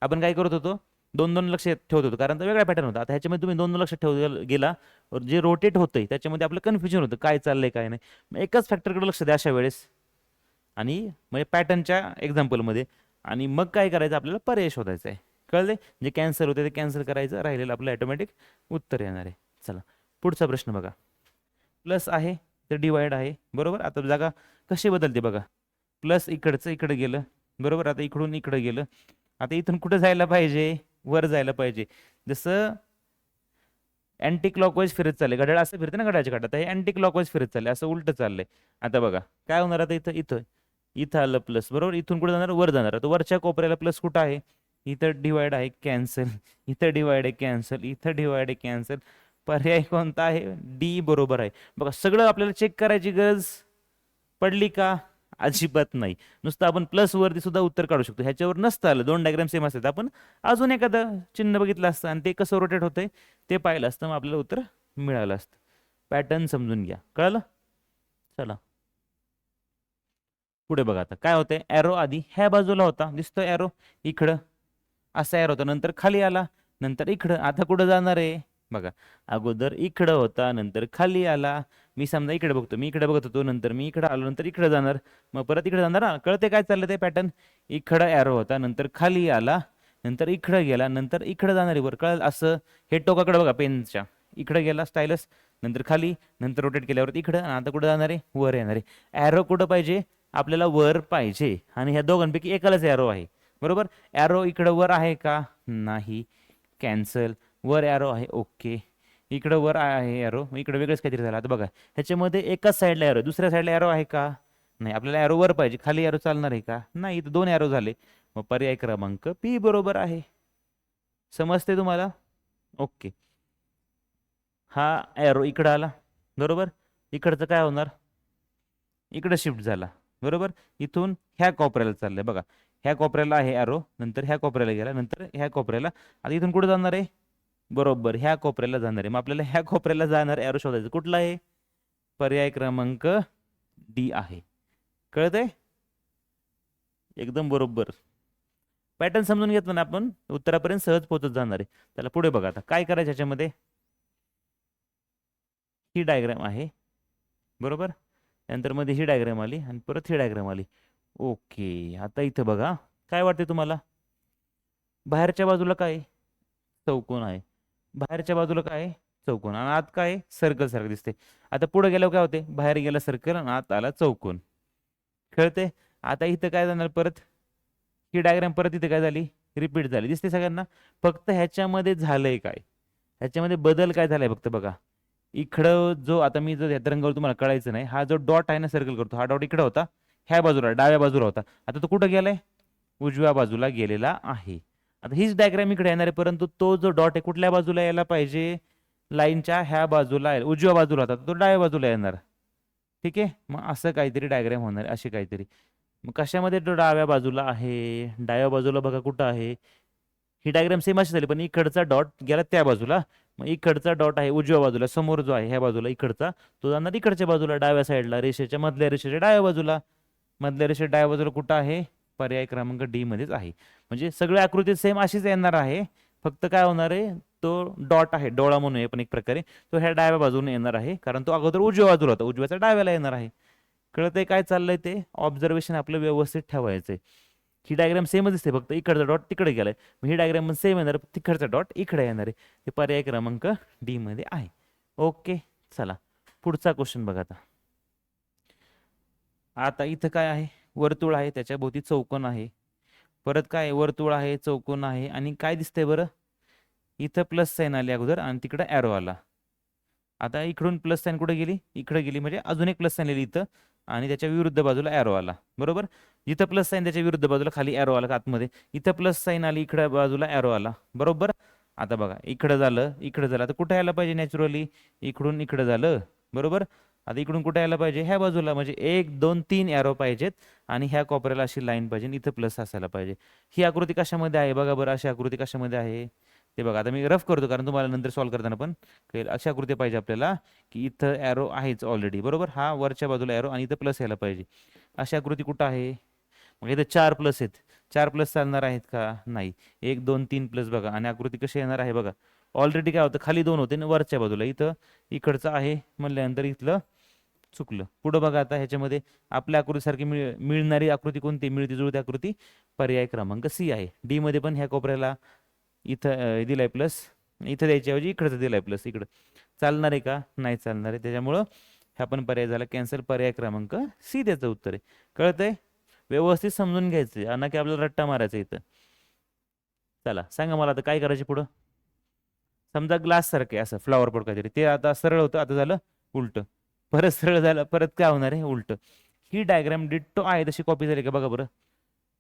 आपण काय करत होतो, 2 लक्ष ठेवत होतो, कारण वेगळा पॅटर्न होता. आता ह्याच्यामध्ये तुम्ही 2 लक्ष ठेवत गेला, जे रोटेट होतंय त्याच्यामध्ये आपलं कन्फ्युजन होतं, काय चाललंय काय नाही. मग एकच फॅक्टरकडे लक्ष द्या अशा वेळेस, आणि म्हणजे पॅटर्नच्या एक्झाम्पलमध्ये, आणि मग काय करायचं, आपल्याला पर्याय शोधायचा आहे. कळले, जे कॅन्सल होते ते कॅन्सल करायचं, राहिलेलं आपलं ऑटोमॅटिक उत्तर येणार आहे. चला पुढचा प्रश्न बघा, प्लस आहे तर डिवाइड आहे, बरोबर. आता जागा कशी बदलते बघा, प्लस इकडचं इकडे गेलं, बरोबर. आता इकडून इकडे गेलं, आता इथून कुठं जायला पाहिजे, वर जायला पाहिजे. जसं अँटी क्लॉकवाईज फिरत चालले, घड्याळ असं फिरते ना घड्याळाच्या काठात, हे अँटी क्लॉकवाईज फिरत चालले, असं उलट चाललंय. आता बघा काय होणार, आता इथं इथं इथं आलं प्लस, बरोबर. इथून कुठे जाणार, वर जाणार. आता वरच्या कोपऱ्याला प्लस कुठं आहे, इथं डिवाइड आहे, कॅन्सल. इथं डिवाइड आहे, कॅन्सल. इथं डिवाइड आहे, कॅन्सल. पर्याय कोणता आहे, डी बरोबर आहे. बघा सगळं आपल्याला चेक करायची गरज पडली का, अजिबात नाही. नुसतं आपण प्लस वरती सुद्धा उत्तर काढू शकतो, ह्याच्यावर नसतं आलं, 2 डायग्राम सेम असतात, आपण अजून एखादं चिन्ह बघितलं असतं आणि ते कसं रोटेट होतंय ते पाहिलं असतं, मग आपल्याला उत्तर मिळालं असतं. पॅटर्न समजून घ्या, कळलं. चला पुढे बघा आता काय होतंय, ॲरो आधी ह्या बाजूला होता, दिसतोय ॲरो इकडं, असा ॲरो होता, नंतर खाली आला, नंतर इकडं. आता कुठं जाणार आहे बघा, अगोदर इकडं होता, नंतर खाली आला. मी समजा इकडे बघतो, मी इकडे बघत होतो, नंतर मी इकडे आलो, नंतर इकडे जाणार, मग परत इकडे जाणार ना. कळते काय चाललं ते पॅटर्न. इकडं ॲरो होता, नंतर खाली आला, नंतर इकडं गेला, नंतर इकडं जाणार आहे वर. कळलं असं. हे टोकाकडे बघा पेनच्या, इकडे गेला स्टायलस, नंतर खाली, नंतर रोटेट केल्यावर इकडं, आणि आता कुठं जाणार आहे, वर येणार आहे. ॲरो कुठं पाहिजे आपल्याला, वर पाहिजे, आणि ह्या दोघांपैकी एकालाच ॲरो आहे. बरोबर. ॲरो इकडं वर आहे का, नाही, कॅन्सल. वर ॲरो आहे, ओके. इकडं वर आहे ॲरो, इकडं वेगळंच काहीतरी झालं. आता बघा ह्याच्यामध्ये एकाच साईडला ॲरो, दुसऱ्या साईडला ॲरो आहे का, नाही. आपल्याला ॲरो वर पाहिजे, खाली ॲरो चालणार आहे का, नाही. इथं दोन ॲरो झाले, मग पर्याय क्रमांक पी बरोबर आहे. समजते तुम्हाला. ओके. हा ॲरो इकडं आला, बरोबर. इकडचं काय होणार, इकडं शिफ्ट झाला, बरोबर. इथून ह्या कोपऱ्याला चाललंय बघा, ह्या कोपऱ्याला आहे ॲरो, नंतर ह्या कोपऱ्याला गेला, नंतर ह्या कोपऱ्याला. आता इथून कुठे जाणार आहे, बरोबर ह्या कोपऱ्याला जाणार आहे. मग आपल्याला ह्या कोपऱ्याला जाणार ॲरो शोधायचं, कुठला आहे, पर्याय क्रमांक डी आहे. कळतंय, एकदम बरोबर. पॅटर्न समजून घेतलं ना आपण, उत्तरापर्यंत सहज पोहोचत जाणार आहे. त्याला पुढे बघा आता काय करायचं ह्याच्यामध्ये. ही डायग्राम आहे, बरोबर. त्यानंतर मध्ये ही डायग्राम आली, आणि परत ही डायग्राम आली. ओके. आता इथं बघा काय वाटते तुम्हाला, बाहेरच्या बाजूला काय आहे? चौकोन आहे. बाहेरच्या बाजूला काय आहे, चौकोन, आणि आत काय आहे, सर्कल सारखं दिसते. आता पुढे गेल्यावर काय होते, बाहेर गेला सर्कल आणि आत आला चौकोन. कळते. आता इथं काय जाणार परत, ही डायग्राम परत इथे काय झाली, रिपीट झाली, दिसते सगळ्यांना. फक्त ह्याच्यामध्ये झालंय काय, ह्याच्यामध्ये बदल काय झालाय फक्त बघा. इकडं जो, आता मी जर ह्या रंगावर तुम्हाला कळायचं नाही, हा जो डॉट आहे ना सर्कल करतो, हा डॉट इकडे होता, ह्या बाजूला डाव्या बाजूला होता. आता तो कुठं गेलाय, उजव्या बाजूला गेलेला आहे. आता हीच डायग्राम इकडे येणार आहे, परंतु तो जो डॉट आहे कुठल्या बाजूला यायला पाहिजे, लाईनच्या ह्या बाजूला उजव्या बाजूला होता, तो डाव्या बाजूला येणार. ठीक आहे. मग असं काहीतरी डायग्राम होणार आहे, अशी काहीतरी. मग कशामध्ये तो डाव्या बाजूला आहे, डाव्या बाजूला बघा कुठं आहे. ही डायग्राम सेम अशी झाली, पण इकडचा डॉट गेला त्या बाजूला. मग इकडचा डॉट आहे उजव्या बाजूला, समोर जो आहे ह्या बाजूला इकडचा, तो जाणार इकडच्या बाजूला डाव्या साईडला, रेषेच्या मधल्या रेषेच्या डाव्या बाजूला. मधल्या रेषेच्या डाव्या बाजूला कुठं आहे, पर्याय क्रमांक डी मध्येच आहे. म्हणजे सगळ्या आकृती सेम अशीच येणार आहे, फक्त काय होणार आहे, तो डॉट आहे, डोळा म्हणून पण एक प्रकारे, तो ह्या डाव्या बाजूने येणार आहे, कारण तो अगोदर उजव्या बाजूला होता, उजव्याचा डाव्याला येणार आहे. कळतंय काय चाललंय ते, ऑब्झर्वेशन आपलं व्यवस्थित ठेवायचंय. ही डायग्राम सेमच दिसते, फक्त इकडचा डॉट तिकडे गेलाय. ही डायग्राम पण सेम येणार, तिकडचा डॉट इकडे येणार आहे. हे पर्याय क्रमांक डी मध्ये आहे. ओके. चला पुढचा क्वेश्चन बघा आता. आता इथं काय आहे, वर्तुळ आहे, त्याच्या भोवती चौकोन आहे. परत काय, वर्तुळ आहे, चौकोन आहे, आणि काय दिसतंय बरं, इथं प्लस साईन आली अगोदर, आणि तिकडे ॲरो आला. आता इकडून प्लस साईन कुठे गेली, इकडे गेली, म्हणजे अजून एक प्लस साईन आली इथं, आणि त्याच्या विरुद्ध बाजूला ॲरो आला. बरोबर. इथं प्लस साईन, त्याच्या विरुद्ध बाजूला खाली ॲरो आला आतमध्ये. इथं प्लस साईन आली, इकडे बाजूला ॲरो आला. बरोबर. आता बघा इकडं झालं, इकडं झालं, आता कुठे यायला पाहिजे नॅचरली, इकडून इकडं झालं. बरोबर. आता इकडून कुठे यायला पाहिजे, ह्या बाजूला, म्हणजे 1 2 3 ॲरो पाहिजेत, आणि ह्या कोपऱ्याला अशी लाईन पाहिजे, इथं प्लस असायला पाहिजे. ही आकृती कशामध्ये आहे बघा बरं, अशी आकृती कशामध्ये आहे ते बघा. आता मी रफ करतो, कारण तुम्हाला नंतर सॉल्व्ह करताना पण कळेल. अशी आकृती पाहिजे आपल्याला, की इथं ॲरो आहेच ऑलरेडी, बरोबर. हा वरच्या बाजूला ॲरो, आणि इथं प्लस यायला पाहिजे. अशी आकृती कुठं आहे, मग इथं 4 प्लस आहेत. 4 प्लस चालणार आहेत का, नाही. 1 2 3 प्लस बघा, आणि आकृती कशी येणार आहे बघा. ऑलरेडी काय होतं, खाली 2 होते ना वरच्या बाजूला, इथं इकडचं आहे म्हणल्यानंतर इथलं चुकलं. पुढं बघा आता ह्याच्यामध्ये आपल्या आकृतीसारखी मिळणारी आकृती कोणती, मिळती जुळती आकृती पर्याय क्रमांक सी आहे. डी मध्ये पण ह्या कोपऱ्याला इथं दिलाय प्लस, इथं द्यायच्याऐवजी इकडचं दिलाय प्लस. इकडं चालणार आहे का, नाही चालणार आहे, त्याच्यामुळं हा पण पर्याय झाला कॅन्सल. पर्याय क्रमांक सी त्याचं उत्तर आहे. कळतंय, व्यवस्थित समजून घ्यायचं, ना की आपल्याला रट्टा मारायचा इथं. चला सांगा मला आता काय करायचे पुढं. समजा ग्लास सारखे असं फ्लॉवर पॉट काहीतरी, ते आता सरळ होतं, आता झालं उलट, परत सरळ झालं, परत काय होणार आहे, उलट. ही डायग्राम डिट्टो आहे तशी कॉपी झाली का बघा बरं.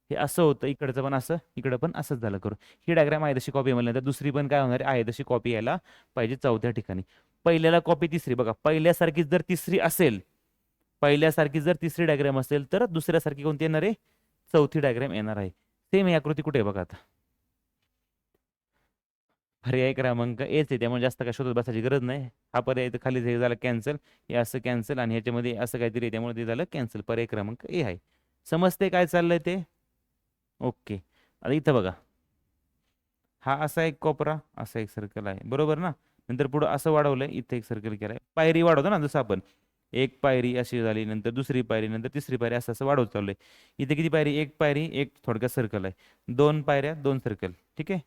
हे असं होतं, इकडचं पण असं, इकडं पण असंच झालं करून. ही डायग्राम आहे तशी कॉपी म्हणल्यानंतर दुसरी पण काय होणार आहे तशी कॉपी यायला पाहिजे चौथ्या ठिकाणी. पहिल्याला कॉपी तिसरी बघा, पहिल्यासारखी जर तिसरी असेल, पहिल्यासारखी जर तिसरी डायग्राम असेल, तर दुसऱ्यासारखी कोणती येणार आहे, चौथी डायग्राम येणार आहे. सेम ही आकृती कुठे आहे बघा आता. पर्याय क्रमांक एच आहे, त्यामुळे जास्त काय शोधत बसायची गरज नाही. हा पर्याय तर खाली झाला कॅन्सल, हे असं कॅन्सल, आणि ह्याच्यामध्ये असं काहीतरी आहे, त्यामुळे ते झालं कॅन्सल. पर्याय क्रमांक ए आहे. समजते काय चाललंय ते? ओके. आता इथं बघा, हा असा एक कोपरा, असा एक सर्कल आहे, बरोबर ना? नंतर पुढं असं वाढवलंय, इथं एक सर्कल केलंय, पायरी वाढवतो ना जसं आपण, एक पायरी अशी झाली, नंतर दुसरी पायरी, नंतर तिसरी पायरी, असं असं वाढवत चाललंय. इथे किती पायरी? एक पायरी, एक थोडक्यात सर्कल आहे, दोन पायऱ्या, दोन सर्कल. ठीक आहे,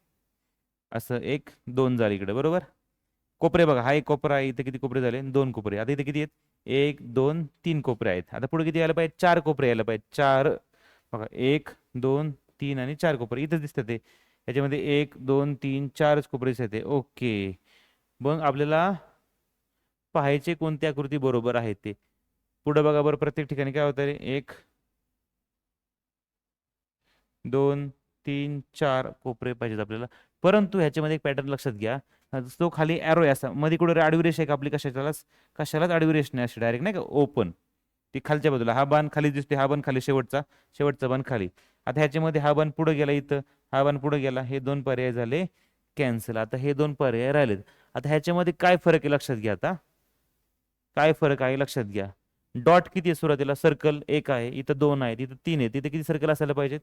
असं एक दोन झाली इकडे, बरोबर. कोपरे बघा, हा एक कोपरा आहे, इथे किती कोपरे झाले? दोन कोपरे. आता इथे किती आहेत? एक दोन तीन कोपरे आहेत. आता पुढे किती यायला पाहिजे? चार कोपरे यायला पाहिजे, चार. बघा, एक दोन तीन आणि चार कोपरे इथं दिसतात ते. याच्यामध्ये एक दोन तीन चारच कोपरेच येते. ओके, मग आपल्याला पाहायचे कोणती आकृती बरोबर आहे ते. पुढे बघा बरं, प्रत्येक ठिकाणी काय होतं रे? एक दोन तीन चार कोपरे पाहिजेत आपल्याला. परंतु ह्याच्यामध्ये एक पॅटर्न लक्षात घ्या, तो खाली एरो आहे असा, मध्ये कुठे आडवी रेष आहे का आपली? कशालाच कशालाच आडवी रेष नाही अशी डायरेक्ट, नाही का, ओपन. ती खालच्या बाजूला, हा बाण खाली दिसते, हा बाण खाली, शेवटचा शेवटचा बाण खाली. आता ह्याच्यामध्ये हा बाण पुढे गेला, इथं हा बाण पुढे गेला, हे दोन पर्याय झाले कॅन्सल. आता हे दोन पर्याय राहिलेत. आता ह्याच्यामध्ये काय फरक आहे लक्षात घ्या. आता काय फरक आहे लक्षात घ्या. डॉट किती आहे सुरुवातीला? सर्कल एक आहे, इथं दोन आहेत, इथं तीन आहे, तिथे किती सर्कल असायला पाहिजेत?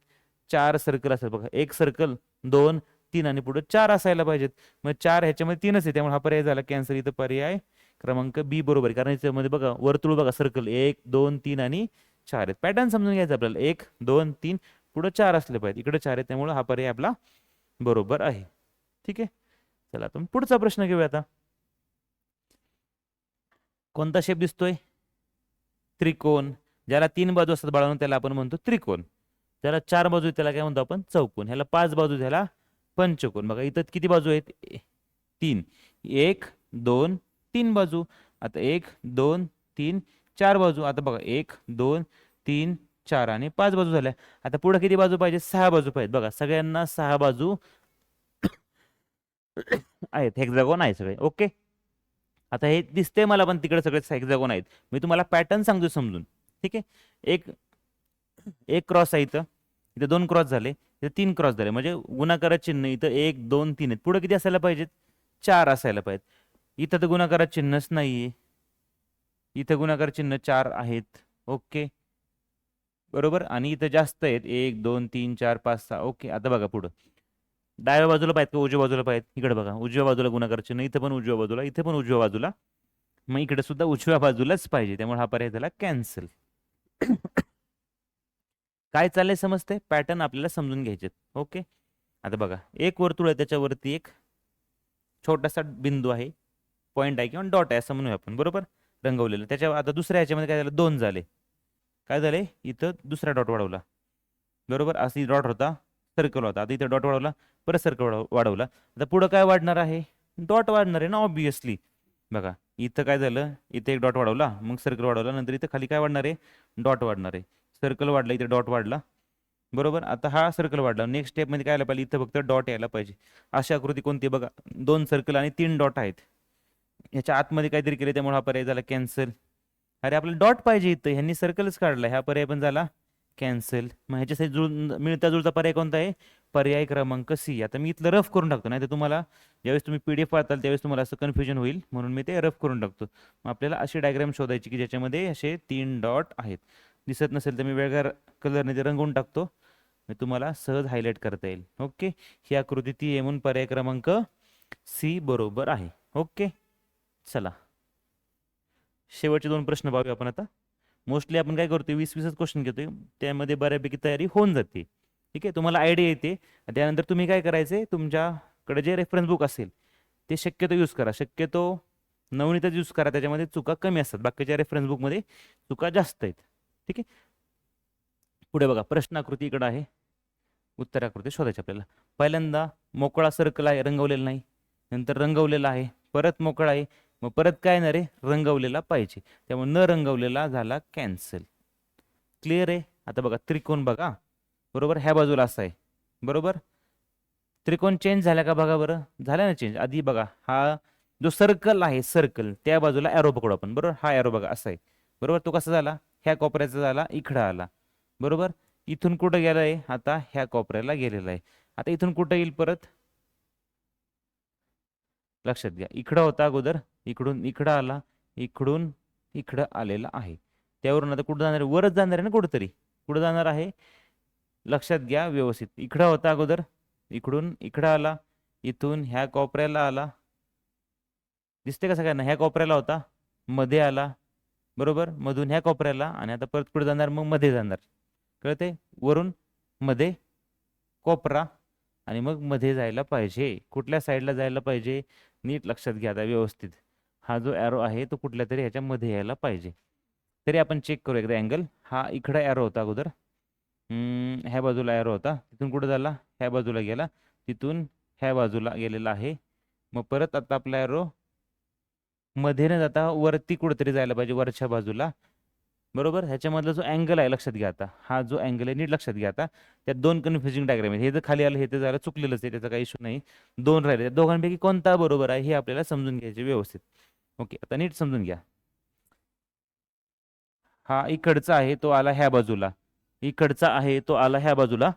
चार सर्कल असेल बघा, एक सर्कल, दोन, तीन आणि पुढे चार असायला पाहिजेत. मग चार ह्याच्यामध्ये तीनच आहे, त्यामुळे हा पर्याय झाला कॅन्सल. इथं पर्याय क्रमांक बी बरोबर आहे, कारण याच्यामध्ये बघा वर्तुळ बघा, सर्कल एक दोन तीन आणि चार आहेत. पॅटर्न समजून घ्यायचा आपल्याला, एक दोन तीन पुढे चार असले पाहिजे, इकडे चार आहे, त्यामुळे हा पर्याय आपला बरोबर आहे. ठीक आहे, चला आपण पुढचा प्रश्न घेऊया. आता कोणता शेप दिसतोय? त्रिकोण. ज्याला तीन बाजू असतात बाळांनो त्याला आपण म्हणतो त्रिकोण. ज्याला चार बाजू त्याला काय म्हणतो आपण? चौकोन. ह्याला पाच बाजू त्याला पंचकोन. बघा इथं किती बाजू आहेत? तीन. एक दोन तीन बाजू. आता एक दोन तीन चार बाजू. आता बघा एक दोन तीन चार आणि पाच बाजू झाल्या. आता पुढे किती बाजू पाहिजे? सहा बाजू पाहिजेत. बघा सगळ्यांना सहा बाजू आहेत, हेक्सागोन आहे सगळे. ओके, आता हे दिसतंय मला पण तिकडे सगळे हेक्सागोन आहेत. मी तुम्हाला पॅटर्न सांगतो समजून. ठीक आहे, एक एक क्रॉस आहे इथं, इथं दोन क्रॉस झाले, इथं तीन क्रॉस झाले, म्हणजे गुणाकारात चिन्ह इथं एक दोन तीन आहेत. पुढे किती असायला पाहिजेत? चार असायला पाहिजेत. इथं तर गुणाकारात चिन्हच नाहीये, इथं गुणाकार चिन्ह चार आहेत. ओके, बरोबर. आणि इथं जास्त आहेत, एक दोन तीन चार पाच सहा. ओके, आता बघा पुढं डाव्या बाजूला पाहिजे का उजव्या बाजूला पाहिजे? इकडे बघा उजव्या बाजूला गुणाकार चिन्ह, इथं पण उजव्या बाजूला, इथे पण उजव्या बाजूला, मग इकडे सुद्धा उजव्या बाजूलाच पाहिजे, त्यामुळे हा पर्याय झाला कॅन्सल. काय चाललंय समजते? पॅटर्न आपल्याला समजून घ्यायचे. ओके, आता बघा एक वर्तुळ आहे, त्याच्यावरती एक छोटासा बिंदू आहे, पॉईंट आहे किंवा डॉट आहे असं म्हणूया आपण, बरोबर, रंगवलेलं. त्याच्या आता दुसऱ्या ह्याच्यामध्ये काय झालं? दोन झाले. काय झाले? इथं दुसरा डॉट वाढवला, बरोबर. अशी डॉट होता, सर्कल होता, आता इथं डॉट वाढवला, परत सर्कल वाढवला. आता पुढं काय वाढणार आहे? डॉट वाढणार आहे ना, ऑब्विसली. बघा इथं काय झालं? इथे एक डॉट वाढवला, मग सर्कल वाढवला, नंतर इथं खाली काय वाढणार आहे? डॉट वाढणार आहे. सर्कल वाढला, इथे डॉट वाढला, बरोबर. आता हा सर्कल वाढला, नेक्स्ट स्टेप मध्ये काय यायला पाहिजे? इथं फक्त डॉट यायला पाहिजे. अशी आकृती कोणती? बघा दोन सर्कल आणि तीन डॉट आहेत, ह्याच्या आतमध्ये काहीतरी केले, त्यामुळे हा पर्याय झाला कॅन्सल. अरे आपल्याला डॉट पाहिजे इथं, ह्यांनी सर्कलच काढला, ह्या पर्याय पण झाला कॅन्सल. मग ह्याच्यासाठी मिळता जुळता पर्याय कोणता आहे? पर्याय क्रमांक सी. आता मी इथलं रफ करून टाकतो, नाही तर तुम्हाला ज्यावेळेस तुम्ही पीडीएफ पाहताल त्यावेळेस तुम्हाला असं कन्फ्युजन होईल, म्हणून मी ते रफ करून टाकतो. मग आपल्याला अशी डायग्राम शोधायची की ज्याच्यामध्ये असे तीन डॉट आहेत. दिसत नसेल तर मी वेगळ्या कलरने ते रंगवून टाकतो, मी तुम्हाला सहज हायलाइट करता येईल. ओके, ही आकृती ती आहे, म्हणून पर्याय क्रमांक सी बरोबर आहे. ओके, चला शेवटचे दोन प्रश्न पाहूया आपण आता. मोस्टली आपण काय करतोय, 20-20च क्वेश्चन घेतोय, त्यामध्ये बऱ्यापैकी तयारी होऊन जाते. ठीक आहे, तुम्हाला आयडिया येते. त्यानंतर तुम्ही काय करायचे, तुमच्याकडे जे रेफरन्स बुक असेल ते शक्यतो यूज करा, शक्यतो नवनीतच यूज करा, त्याच्यामध्ये चुका कमी असतात, बाकीच्या रेफरन्स बुकमध्ये चुका जास्त आहेत. ठीक आहे, पुढे बघा प्रश्न आकृती इकडे आहे, उत्तर आकृती शोधायची आपल्याला. पहिल्यांदा मोकळा सर्कल आहे, रंगवलेला नाही, नंतर रंगवलेला आहे, परत मोकळा आहे, मग परत काय येणार आहे? रंगवलेला पाहिजे, त्यामुळे न रंगवलेला झाला कॅन्सल. क्लिअर आहे? आता बघा त्रिकोण बघा, बरोबर, ह्या बाजूला असा आहे, बरोबर. त्रिकोण चेंज झाला का? बघा बरं, झाला ना चेंज. आधी बघा हा जो सर्कल आहे, सर्कल त्या बाजूला एरो पकडू आपण, बरोबर. हा एरो बघा असा आहे, बरोबर. तो कसा झाला? ह्या कोपऱ्याचा झाला, इकडं आला, बरोबर. इथून कुठं गेलाय? आता ह्या कोपऱ्याला गेलेला आहे. आता इथून कुठं येईल परत? लक्षात घ्या, इकडं होता अगोदर, इकडून इकडं आला, इकडून इकडं आलेला आहे, त्यावरून आता कुठं जाणार आहे? वरच जाणार आहे ना कुठंतरी, कुठं जाणार आहे लक्षात घ्या व्यवस्थित. इकडं होता अगोदर, इकडून इकडं आला, इथून ह्या कोपऱ्याला आला, दिसते का सगळ्यांना, ह्या कोपऱ्याला होता, मध्ये आला, बरोबर, मधून ह्या कोपऱ्याला, आणि आता परत पुढे जाणार, मग मध्ये जाणार. कळते, वरून मध्ये कोपरा आणि मग मध्ये जायला पाहिजे. कुठल्या साईडला जायला पाहिजे नीट लक्षात घ्या आता व्यवस्थित. हा जो ॲरो आहे तो कुठल्या तरी ह्याच्या मध्ये यायला पाहिजे. तरी आपण चेक करू एकदा अँगल. हा इकडं ॲरो होता अगोदर, ह्या बाजूला ॲरो होता, तिथून कुठं झाला ह्या बाजूला गेला, तिथून ह्या बाजूला गेलेला आहे. मग परत आता आपला ॲरो मध्ये न जाता वरती कुठेतरी जायला पाहिजे, वरच्या बाजूला, बरोबर. ह्याच्यामधला जो अँगल आहे लक्षात घ्या आता, हा जो अँगल आहे नीट लक्षात घ्या आता. त्यात दोन कन्फ्युजिंग डायग्राम आहेत. हे जर खाली आलं हे तर झालं चुकलेलंच आहे, त्याचा काही इश्यू नाही. दोन राहिले, त्या दोघांपैकी कोणता बरोबर आहे हे आपल्याला समजून घ्यायचे व्यवस्थित. ओके, आता नीट समजून घ्या. हा इकडचा आहे तो आला ह्या बाजूला, इकडचा आहे तो आला ह्या बाजूला,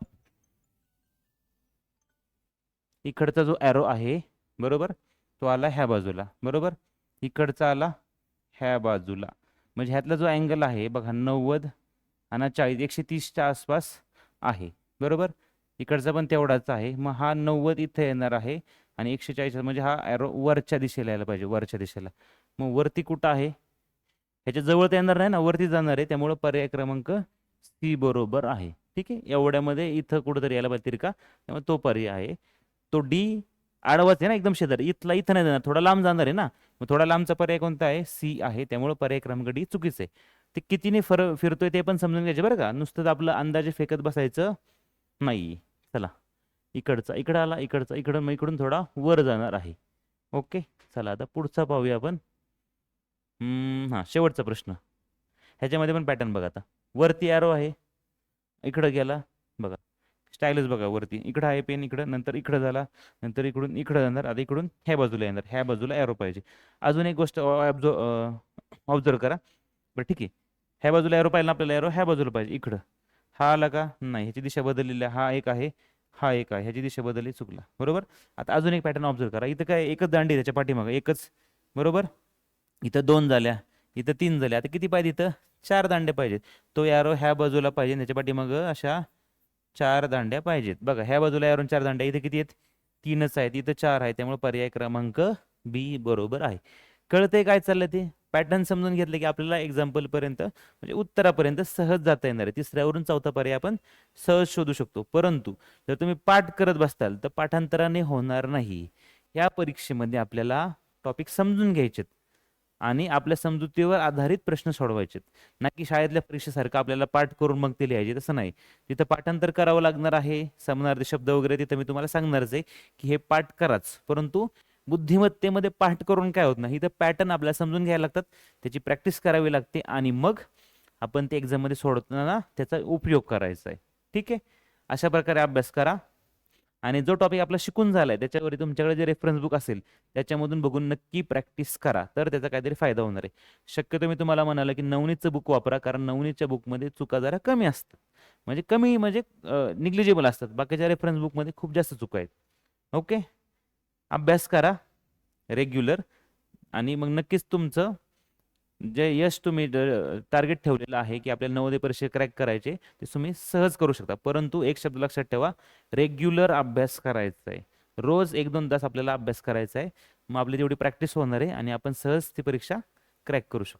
इकडचा जो ॲरो आहे बरोबर तो आला ह्या बाजूला, बरोबर. इकडचा आला ह्या बाजूला, म्हणजे ह्यातला जो अँगल आहे बघा 90 आणि 40, 130च्या आसपास आहे, बरोबर. इकडचा पण तेवढाच आहे. मग हा 90 इथे येणार आहे आणि 140, म्हणजे हा ॲरो वरच्या दिशेला यायला पाहिजे, वरच्या दिशेला. मग वरती कुठं आहे, ह्याच्या जवळ तर येणार नाही ना, वरती जाणार आहे, त्यामुळं पर्याय क्रमांक सी बरोबर आहे. ठीक आहे, एवढ्यामध्ये इथं कुठंतरी यायला पाहिजे तिरका, त्यामुळे तो पर्याय आहे. तो डी आडवाच आहे ना एकदम शेजारी, इथला इथं नाही जाणार, थोडा लांब जाणार आहे ना, मग थोडा लांबचा पर्याय कोणता आहे, सी आहे. त्यामुळे पर्याय क्रमांक डी चुकीचं आहे. ते कितीने फिरतोय ते पण समजून घ्यायचे बरं का, नुसतं आपलं अंदाजे फेकत बसायचं नाही. चला, इकडचा इकडं आला, इकडचा इकडं, मग इकडून थोडा वर जाणार आहे. ओके, चला आता पुढचा पाहूया आपण. हां, शेवटचा प्रश्न. ह्याच्यामध्ये पण पॅटर्न बघा आता. वरती ॲरो आहे, इकडं गेला, बघा स्टाईलच बघा, वरती इकडं आहे पेन, इकडं, नंतर इकडं झाला, नंतर इकडून इकडं जाणार, आता इकडून ह्या बाजूला येणार, ह्या बाजूला ॲरो पाहिजे. अजून एक गोष्ट ऑब्झर्व करा, बरं ठीक आहे. ह्या बाजूला ॲरो पाहिजे ना आपल्याला, ॲरो ह्या बाजूला पाहिजे, इकडं. हा आला का नाही, ह्याची दिशा बदललेली आहे, हा एक आहे, हा एक आहे, ह्याची दिशा बदलली, चुकला, बरोबर. आता अजून एक पॅटर्न ऑब्झर्व करा. इथं काय एकच दांडी त्याच्या पाठीमागं एकच, बरोबर. इथं 2 झाल्या, इथं 3 झाल्या, आता किती पाहिजे, इथं 4 दांडे पाहिजेत. तो ॲरो ह्या बाजूला पाहिजे, त्याच्या पाठीमागं अशा 4 दांड्या पाहिजेत. बघा ह्या बाजूला ॲरो 4 दांड्या, इथे किती आहेत, 3च आहेत, इथं 4 आहे, त्यामुळे पर्याय क्रमांक बी बरोबर आहे. कळतंय काय चाललंय ते. पॅटर्न समजून घेतलं की आपल्याला एक्झाम्पल पर्यंत म्हणजे उत्तरापर्यंत सहज जाता येणार आहे. तिसऱ्यावरून चौथा पर्याय आपण सहज शोधू शकतो. परंतु जर तुम्ही पाठ करत बसताल तर पाठांतराने होणार नाही. या परीक्षेमध्ये आपल्याला टॉपिक समजून घ्यायचेत आणि आपल्या समजुतीवर आधारित प्रश्न सोडवायचे, ना की शाळेतल्या परीक्षेसारखं आपल्याला पाठ करून मग ते लिहायचे, तसं नाही. तिथं पाठांतर करावं लागणार आहे, समनार्थी शब्द वगैरे तिथं मी तुम्हाला सांगणारच आहे की हे पाठ कराच. परंतु बुद्धिमत्तेमध्ये पाठ करून काय होत नाही, इथं पॅटर्न आपल्याला समजून घ्यायला लागतात, त्याची प्रॅक्टिस करावी लागते आणि मग आपण ते एक्झाममध्ये सोडवताना त्याचा उपयोग करायचा आहे. ठीक आहे, अशा प्रकारे अभ्यास करा. आणि जो टॉपिक आपला शिकून झालाय त्याच्यावर तुमच्याकडे जे रेफरन्स बुक असेल त्याच्यामधून बघून नक्की प्रॅक्टिस करा, तर त्याचा काहीतरी फायदा होणार आहे. शक्यतो मी तुम्हाला म्हणालो की नवनीतचं बुक वापरा, कारण नवनीतच्या बुकमध्ये चुका जरा कमी असतात, म्हणजे कमी म्हणजे निग्लिजिबल असतात. बाकीच्या रेफरन्स बुकमध्ये खूप जास्त चुका आहेत. ओके, अभ्यास करा रेग्युलर आणि मग नक्कीच तुमचं जे यश तुम्ही टार्गेट ठेवलेलं आहे की आपल्याला नवोदय परीक्षा क्रॅक करायचे ते तुम्ही सहज करू शकता. परंतु एक शब्द लक्षात ठेवा, रेग्युलर अभ्यास करायचा आहे. रोज 1-2 तास आपल्याला अभ्यास करायचा आहे. मग आपली तेवढी प्रॅक्टिस होणार आहे आणि आपण सहज ती परीक्षा क्रॅक करू शकतो.